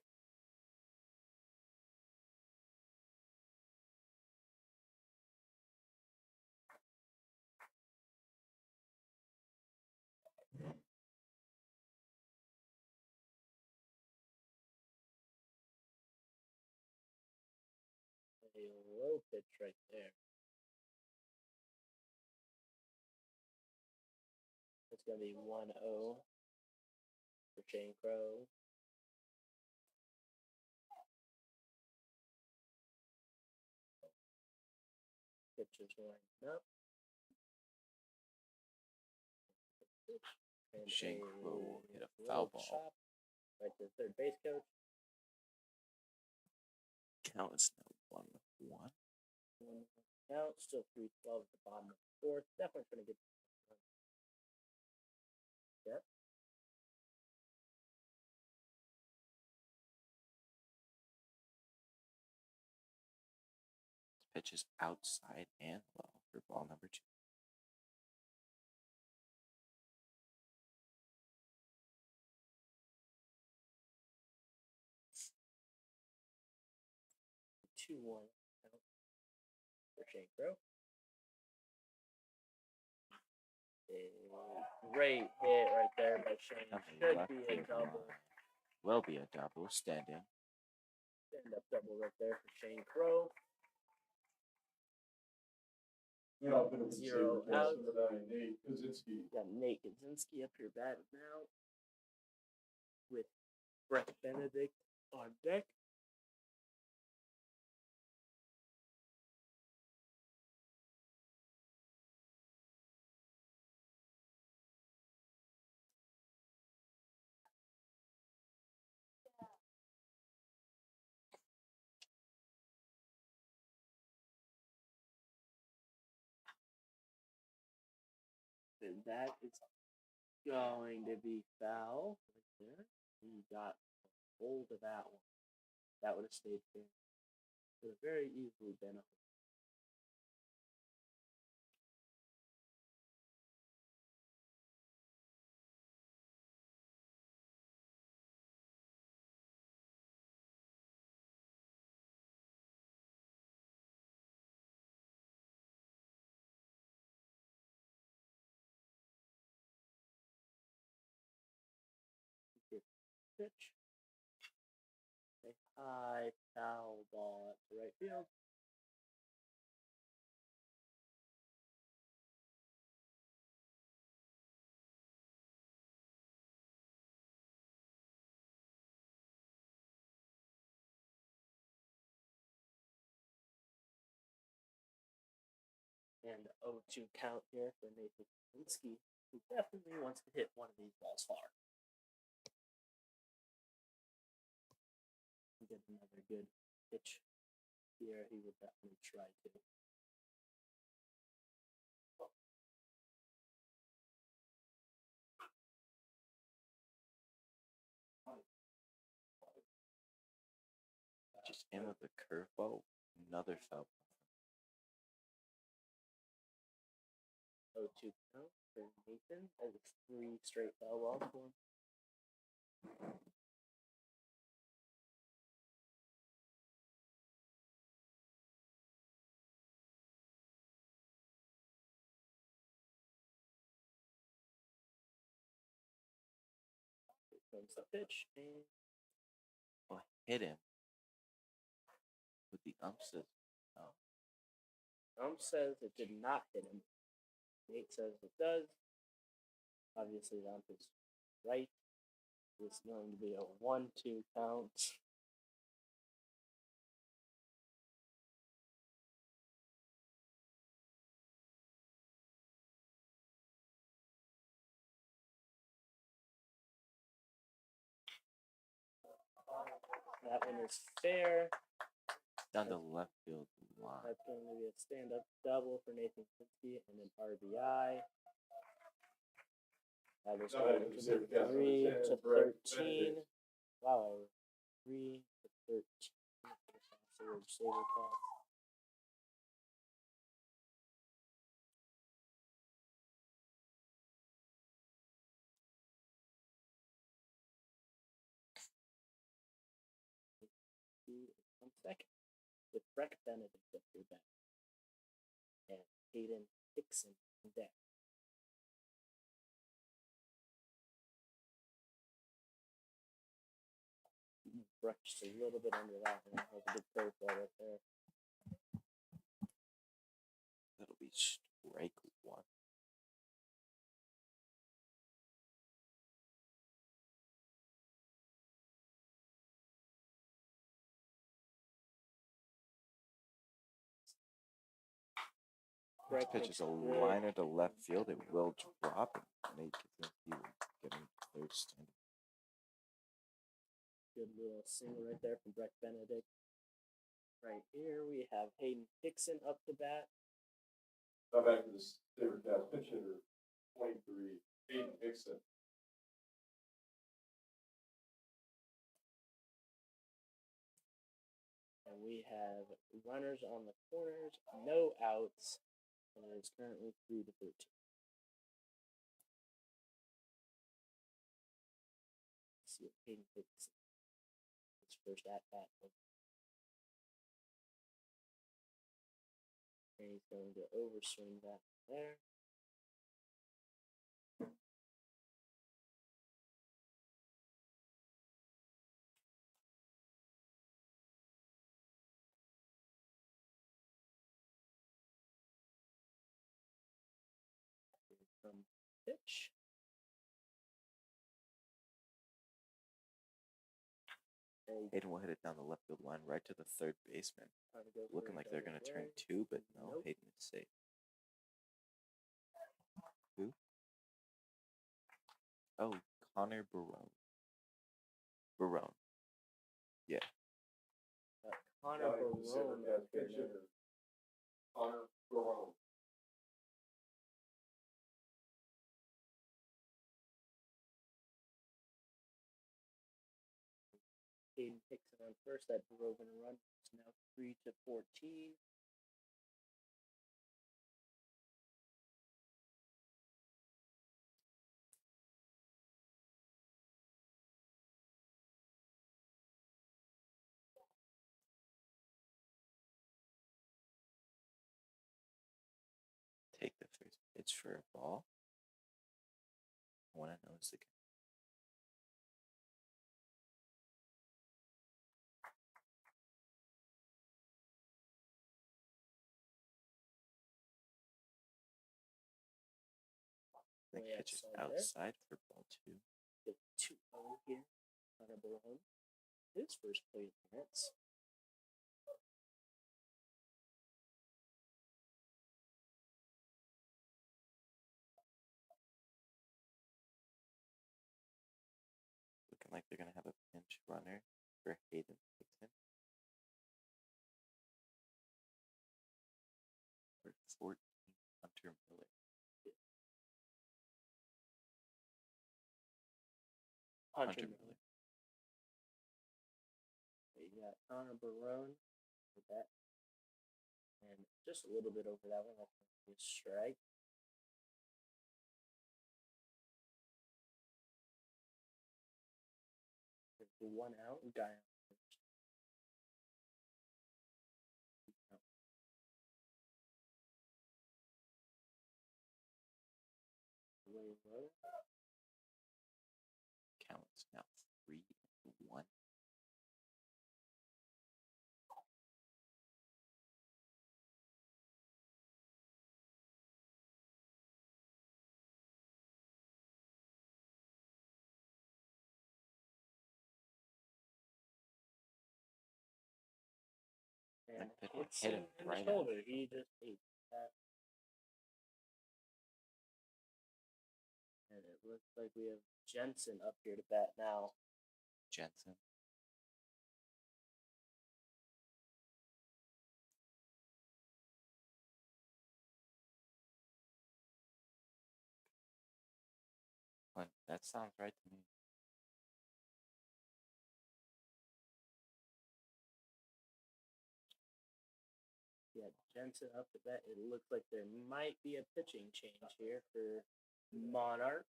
A low pitch right there. It's going to be 1-0 for Shane Crow. Pitcher's lining up. And Shane Crow will hit a low foul ball. chop right to the third base coach. Count is now 1-1. Count, still 3-12 at the bottom of the fourth. Definitely going to get. Yep. Pitch is outside and low for ball number 2. Two one count for Shane Crow. A great hit right there by Shane. Nothing Should left be a field double. line. Will be a double standing. Stand up double right there for Shane Crow. Then off the Zero Sabercats, out. number 9, Nate Kozinski. Got Nate Kozinski up here batting now with Brett Benedict on deck. And that is going to be foul right there. He got hold of that one. That would have stayed fair. Could have very easily been a pitch. A high foul ball at the right field. And 0-2 count here for Nathan Kozinski, who definitely wants to hit one of these balls far. Get another good pitch here. He would definitely try to. Just in with the curveball. Another foul. 0-2 count for Nathan. That was 3 straight foul balls for him. Here comes the pitch, and Well, hit him. With the ump says no. says it did not hit him. Nate says it does. Obviously, the ump is right. It's going to be a 1-2 count. That one is fair. Down the left field line. That's going to be a stand-up double for Nathan Kozinski and an RBI. That was Not having the Sabercats 3 number 10, to Brett 13. Benedict. Wow, 3 to 13. Sabercats. In 1 second with Brett Benedict at your back and Hayden Hickson on deck. Brett just a little bit under that one. That was a good curveball right there. That'll be strike 1. Brett Pitch is a liner to left field. It will drop, and Nate Kozinski will get him third stand. Good little single right there from Brett Benedict. Right here we have Hayden Hickson up to bat. Now back to the Sabercats pitch hitter, 23, Hayden Hickson. And we have runners on the corners, no outs, and it is currently 3 to 13. Let's see what Hayden Hickson, his first at bat. And he's going to overswing that there. From pitch. Hayden will hit it down the left field line right to the third baseman. Looking like they're going to turn 2, but no, Nope. Hayden is safe. Who? Oh, Connor Barone. Barone. Yeah. Connor Back to the Barone Sabercats up here pitch now. hitter, Connor Barone. Hayden Hickson on first. That drove in a run. It's now 3 to 14. Take the first pitch for a ball. I want to know is the I think Way pitch is outside there. outside for ball 2. Get 2-0 here. Connor Barone. His first plate appearance. Looking like they're going to have a pinch runner for Hayden Hickson. For 14, Hunter Miller. Hunter Miller. You got Connor Barone for that. And just a little bit over that one. That's going to be a strike. There's the 1 out. Guy on first. Way low. Counts now 3-1. And That one hits hit him him in right the on shoulder. the He just ate that. And it looks like we have Jensen up here to bat now. Jensen. That sounds right to me. Yeah, Jensen up to bat. It looks like there might be a pitching change here for Monarch.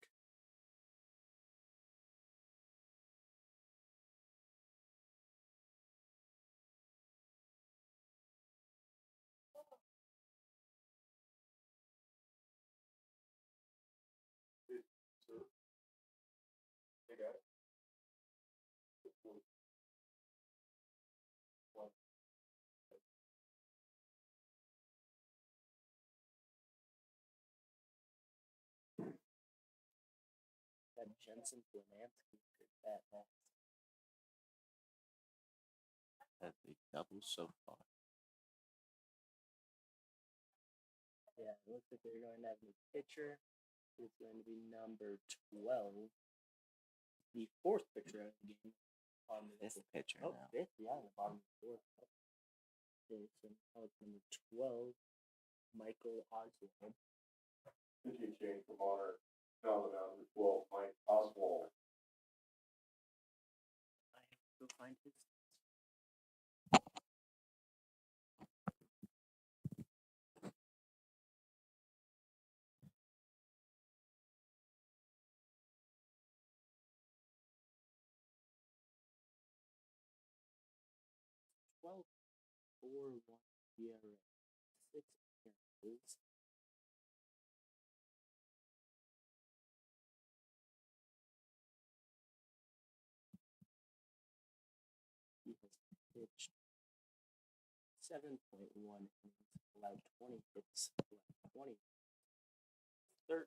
Hey, guys. Got Jensen Blansky for bat next. That's a double so far. Yeah, it looks like they're going to have a new pitcher. It's going to be number 12. The fourth pitcher of the game. On the Fifth pitcher oh, now. fifth, yeah, the bottom of the fourth. Okay, so now it's number 12, Michael Oswald. Pitching change for Monarch. Now the number 12, Mike Oswald. I have to go find his. Well, 4-1 ERA, 6 appearances. He has pitched 7.1 innings, allowed 20 hits, allowed 20, 13.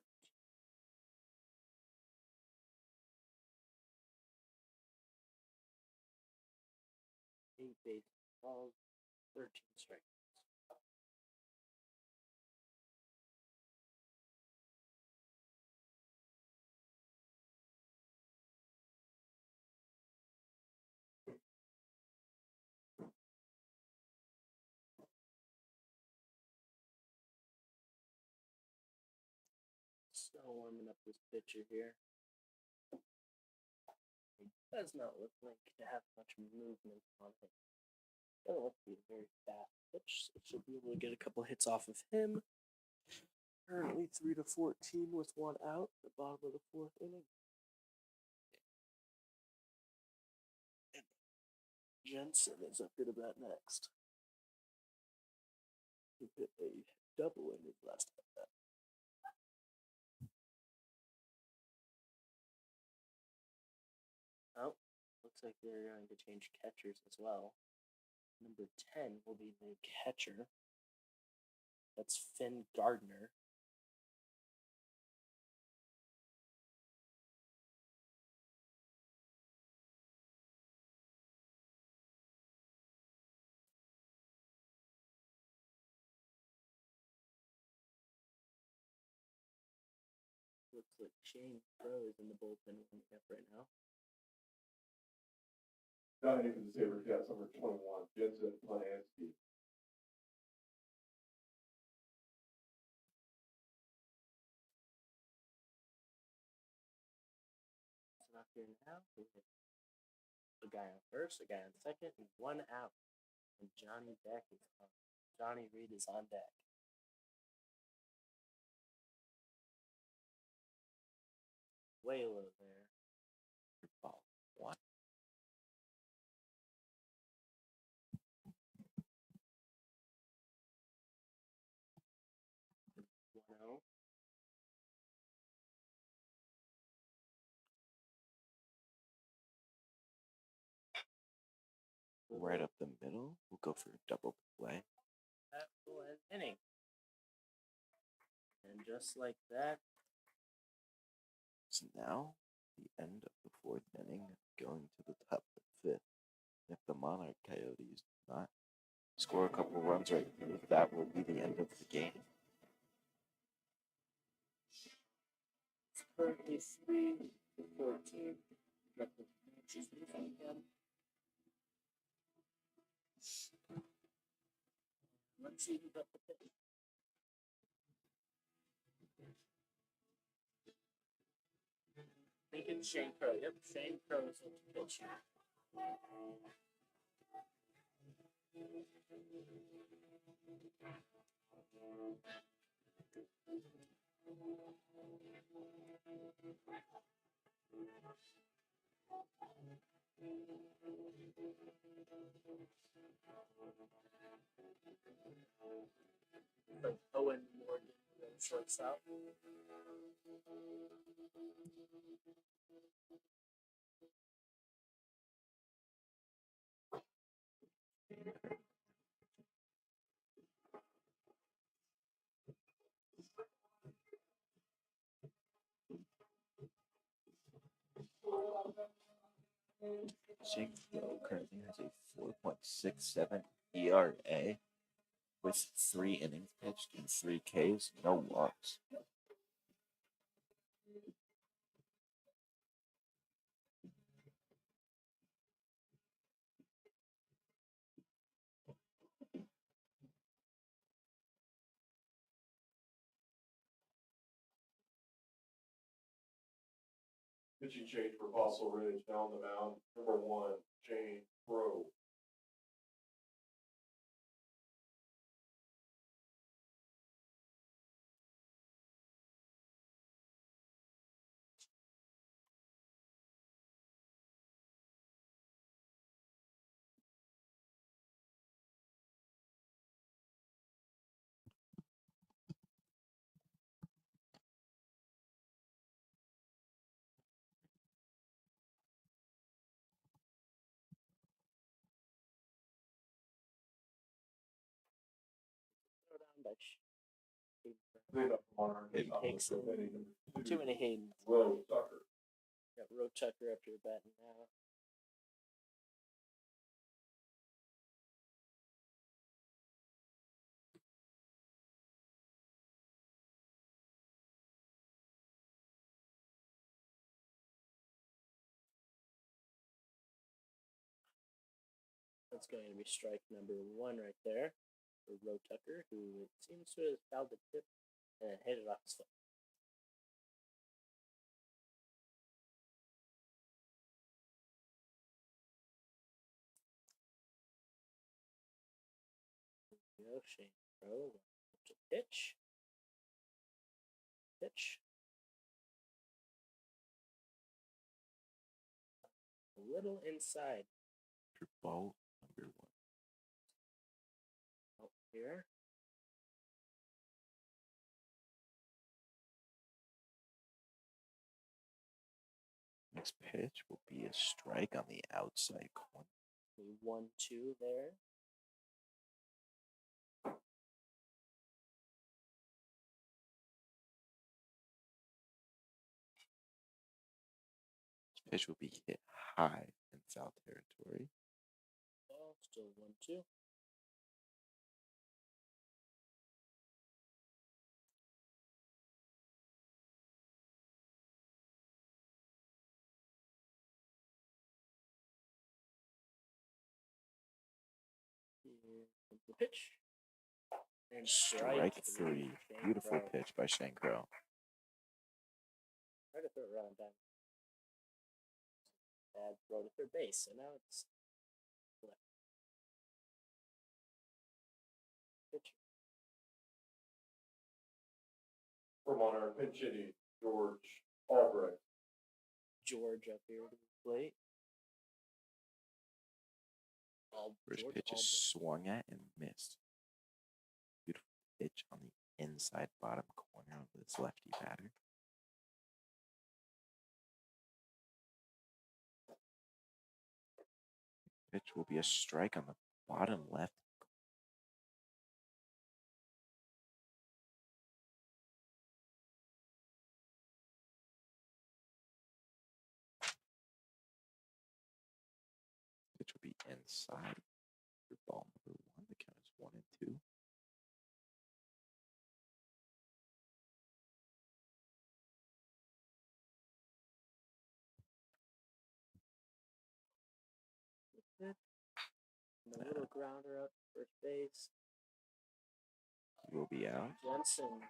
Eight base balls, 13 strikes. So warming up this pitcher here. It does not look like to have much movement on it. Doesn't look to be a very fast pitch, so should be able to get a couple hits off of him. Currently 3-14 with one out at the bottom of the fourth inning. And Jensen is up here to bat next. He hit a double in his last at bat. Oh, looks like they're going to change catchers as well. Number 10 will be the catcher. That's Finn Gardner. Looks like Shane Crow is in the bullpen warming up right now. Dining for the Sabercats, number 21, Jensen Blansky. So up here now, we have a guy on first, a guy on second, and one out. And Johnny Deck is on. Johnny Reed is on deck. Way low there. Ball one. Oh. Right up the middle. We'll go for a double play. That will end inning. And just like that, So now, the end of the fourth inning, going to the top of the fifth. If the Monarch Coyotes do not score a couple runs right here, that will be the end of the game. it's currently 3-14. Nothing changes this weekend. Let's see who's up the pitch. think it's Shane Crow. Yep, Shane Crow is in the pitch. Like Owen Morgan, shortstop. Shane Crow currently has a 4.67 ERA with 3 innings pitched and 3 Ks, no walks. Pitching change for Fossil Ridge down the mound. Number 1, Shane Crow. Throw down by Clean up the Monarch. Hayden takes him. Too many Hayden. Will Tucker. Got Road Tucker up here batting now. That's going to be strike number 1 right there for Road Tucker, who it seems to have fouled the tip and hit it off his foot. Go Shane Crow to pitch. Pitch. A little inside For ball number 1. out here. Next pitch will be a strike on the outside corner. The 1-2 there. This pitch will be hit high in foul territory. Ball still 1-2. Here comes the pitch. And Strike for 3. Shane Beautiful Crow. pitch by Shane Crow. Try to throw it around down. Bad throw to third base, so now it's left. Pitch. For Monarch, pinch hitting George Albrecht. George up here to the plate. First George pitch is Albrecht. swung at and missed. Beautiful pitch on the inside bottom corner of this lefty batter. Pitch will be a strike on the bottom left. Pitch will be inside for ball number 1. The count is 1 and 2. And a little grounder out to first base. He will be out. Jensen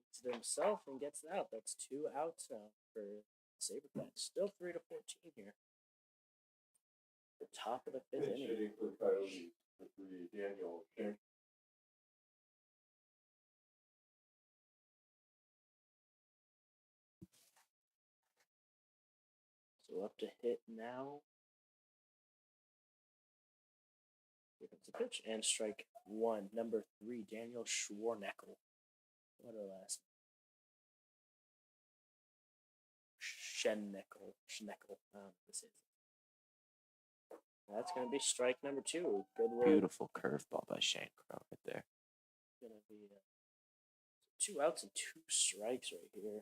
takes it himself and gets it out. That's 2 outs now for Sabercats. Still 3-14 here. The top of the 5th Pinch inning. hitting for the Coyotes for 3, Daniel Shank. So up to hit now. Here comes the pitch and strike 1. Number 3, Daniel Schwarneckel. What a last name. Schneckel. I don't know what this is. That's going to be strike number 2. Good little. Beautiful curveball by Shankro right there. Going to be 2 outs and 2 strikes right here.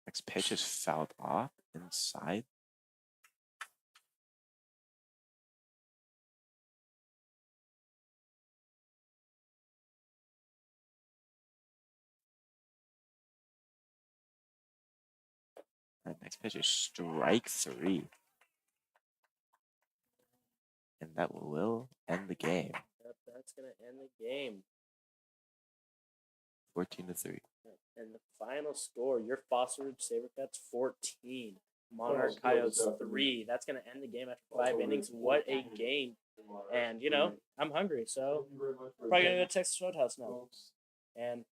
Next pitch is fouled off inside. That next pitch is strike 3. And that will end the game. Yep, that's going to end the game. 14-3. And the final score, your Foster Ridge Sabercats 14. Monarch Final score Coyotes this afternoon. 3. That's going to end the game after 5 innings. What a game. And, you know, I'm hungry, so Thank you very much for probably going to go attending, to Texas Roadhouse now. folks. And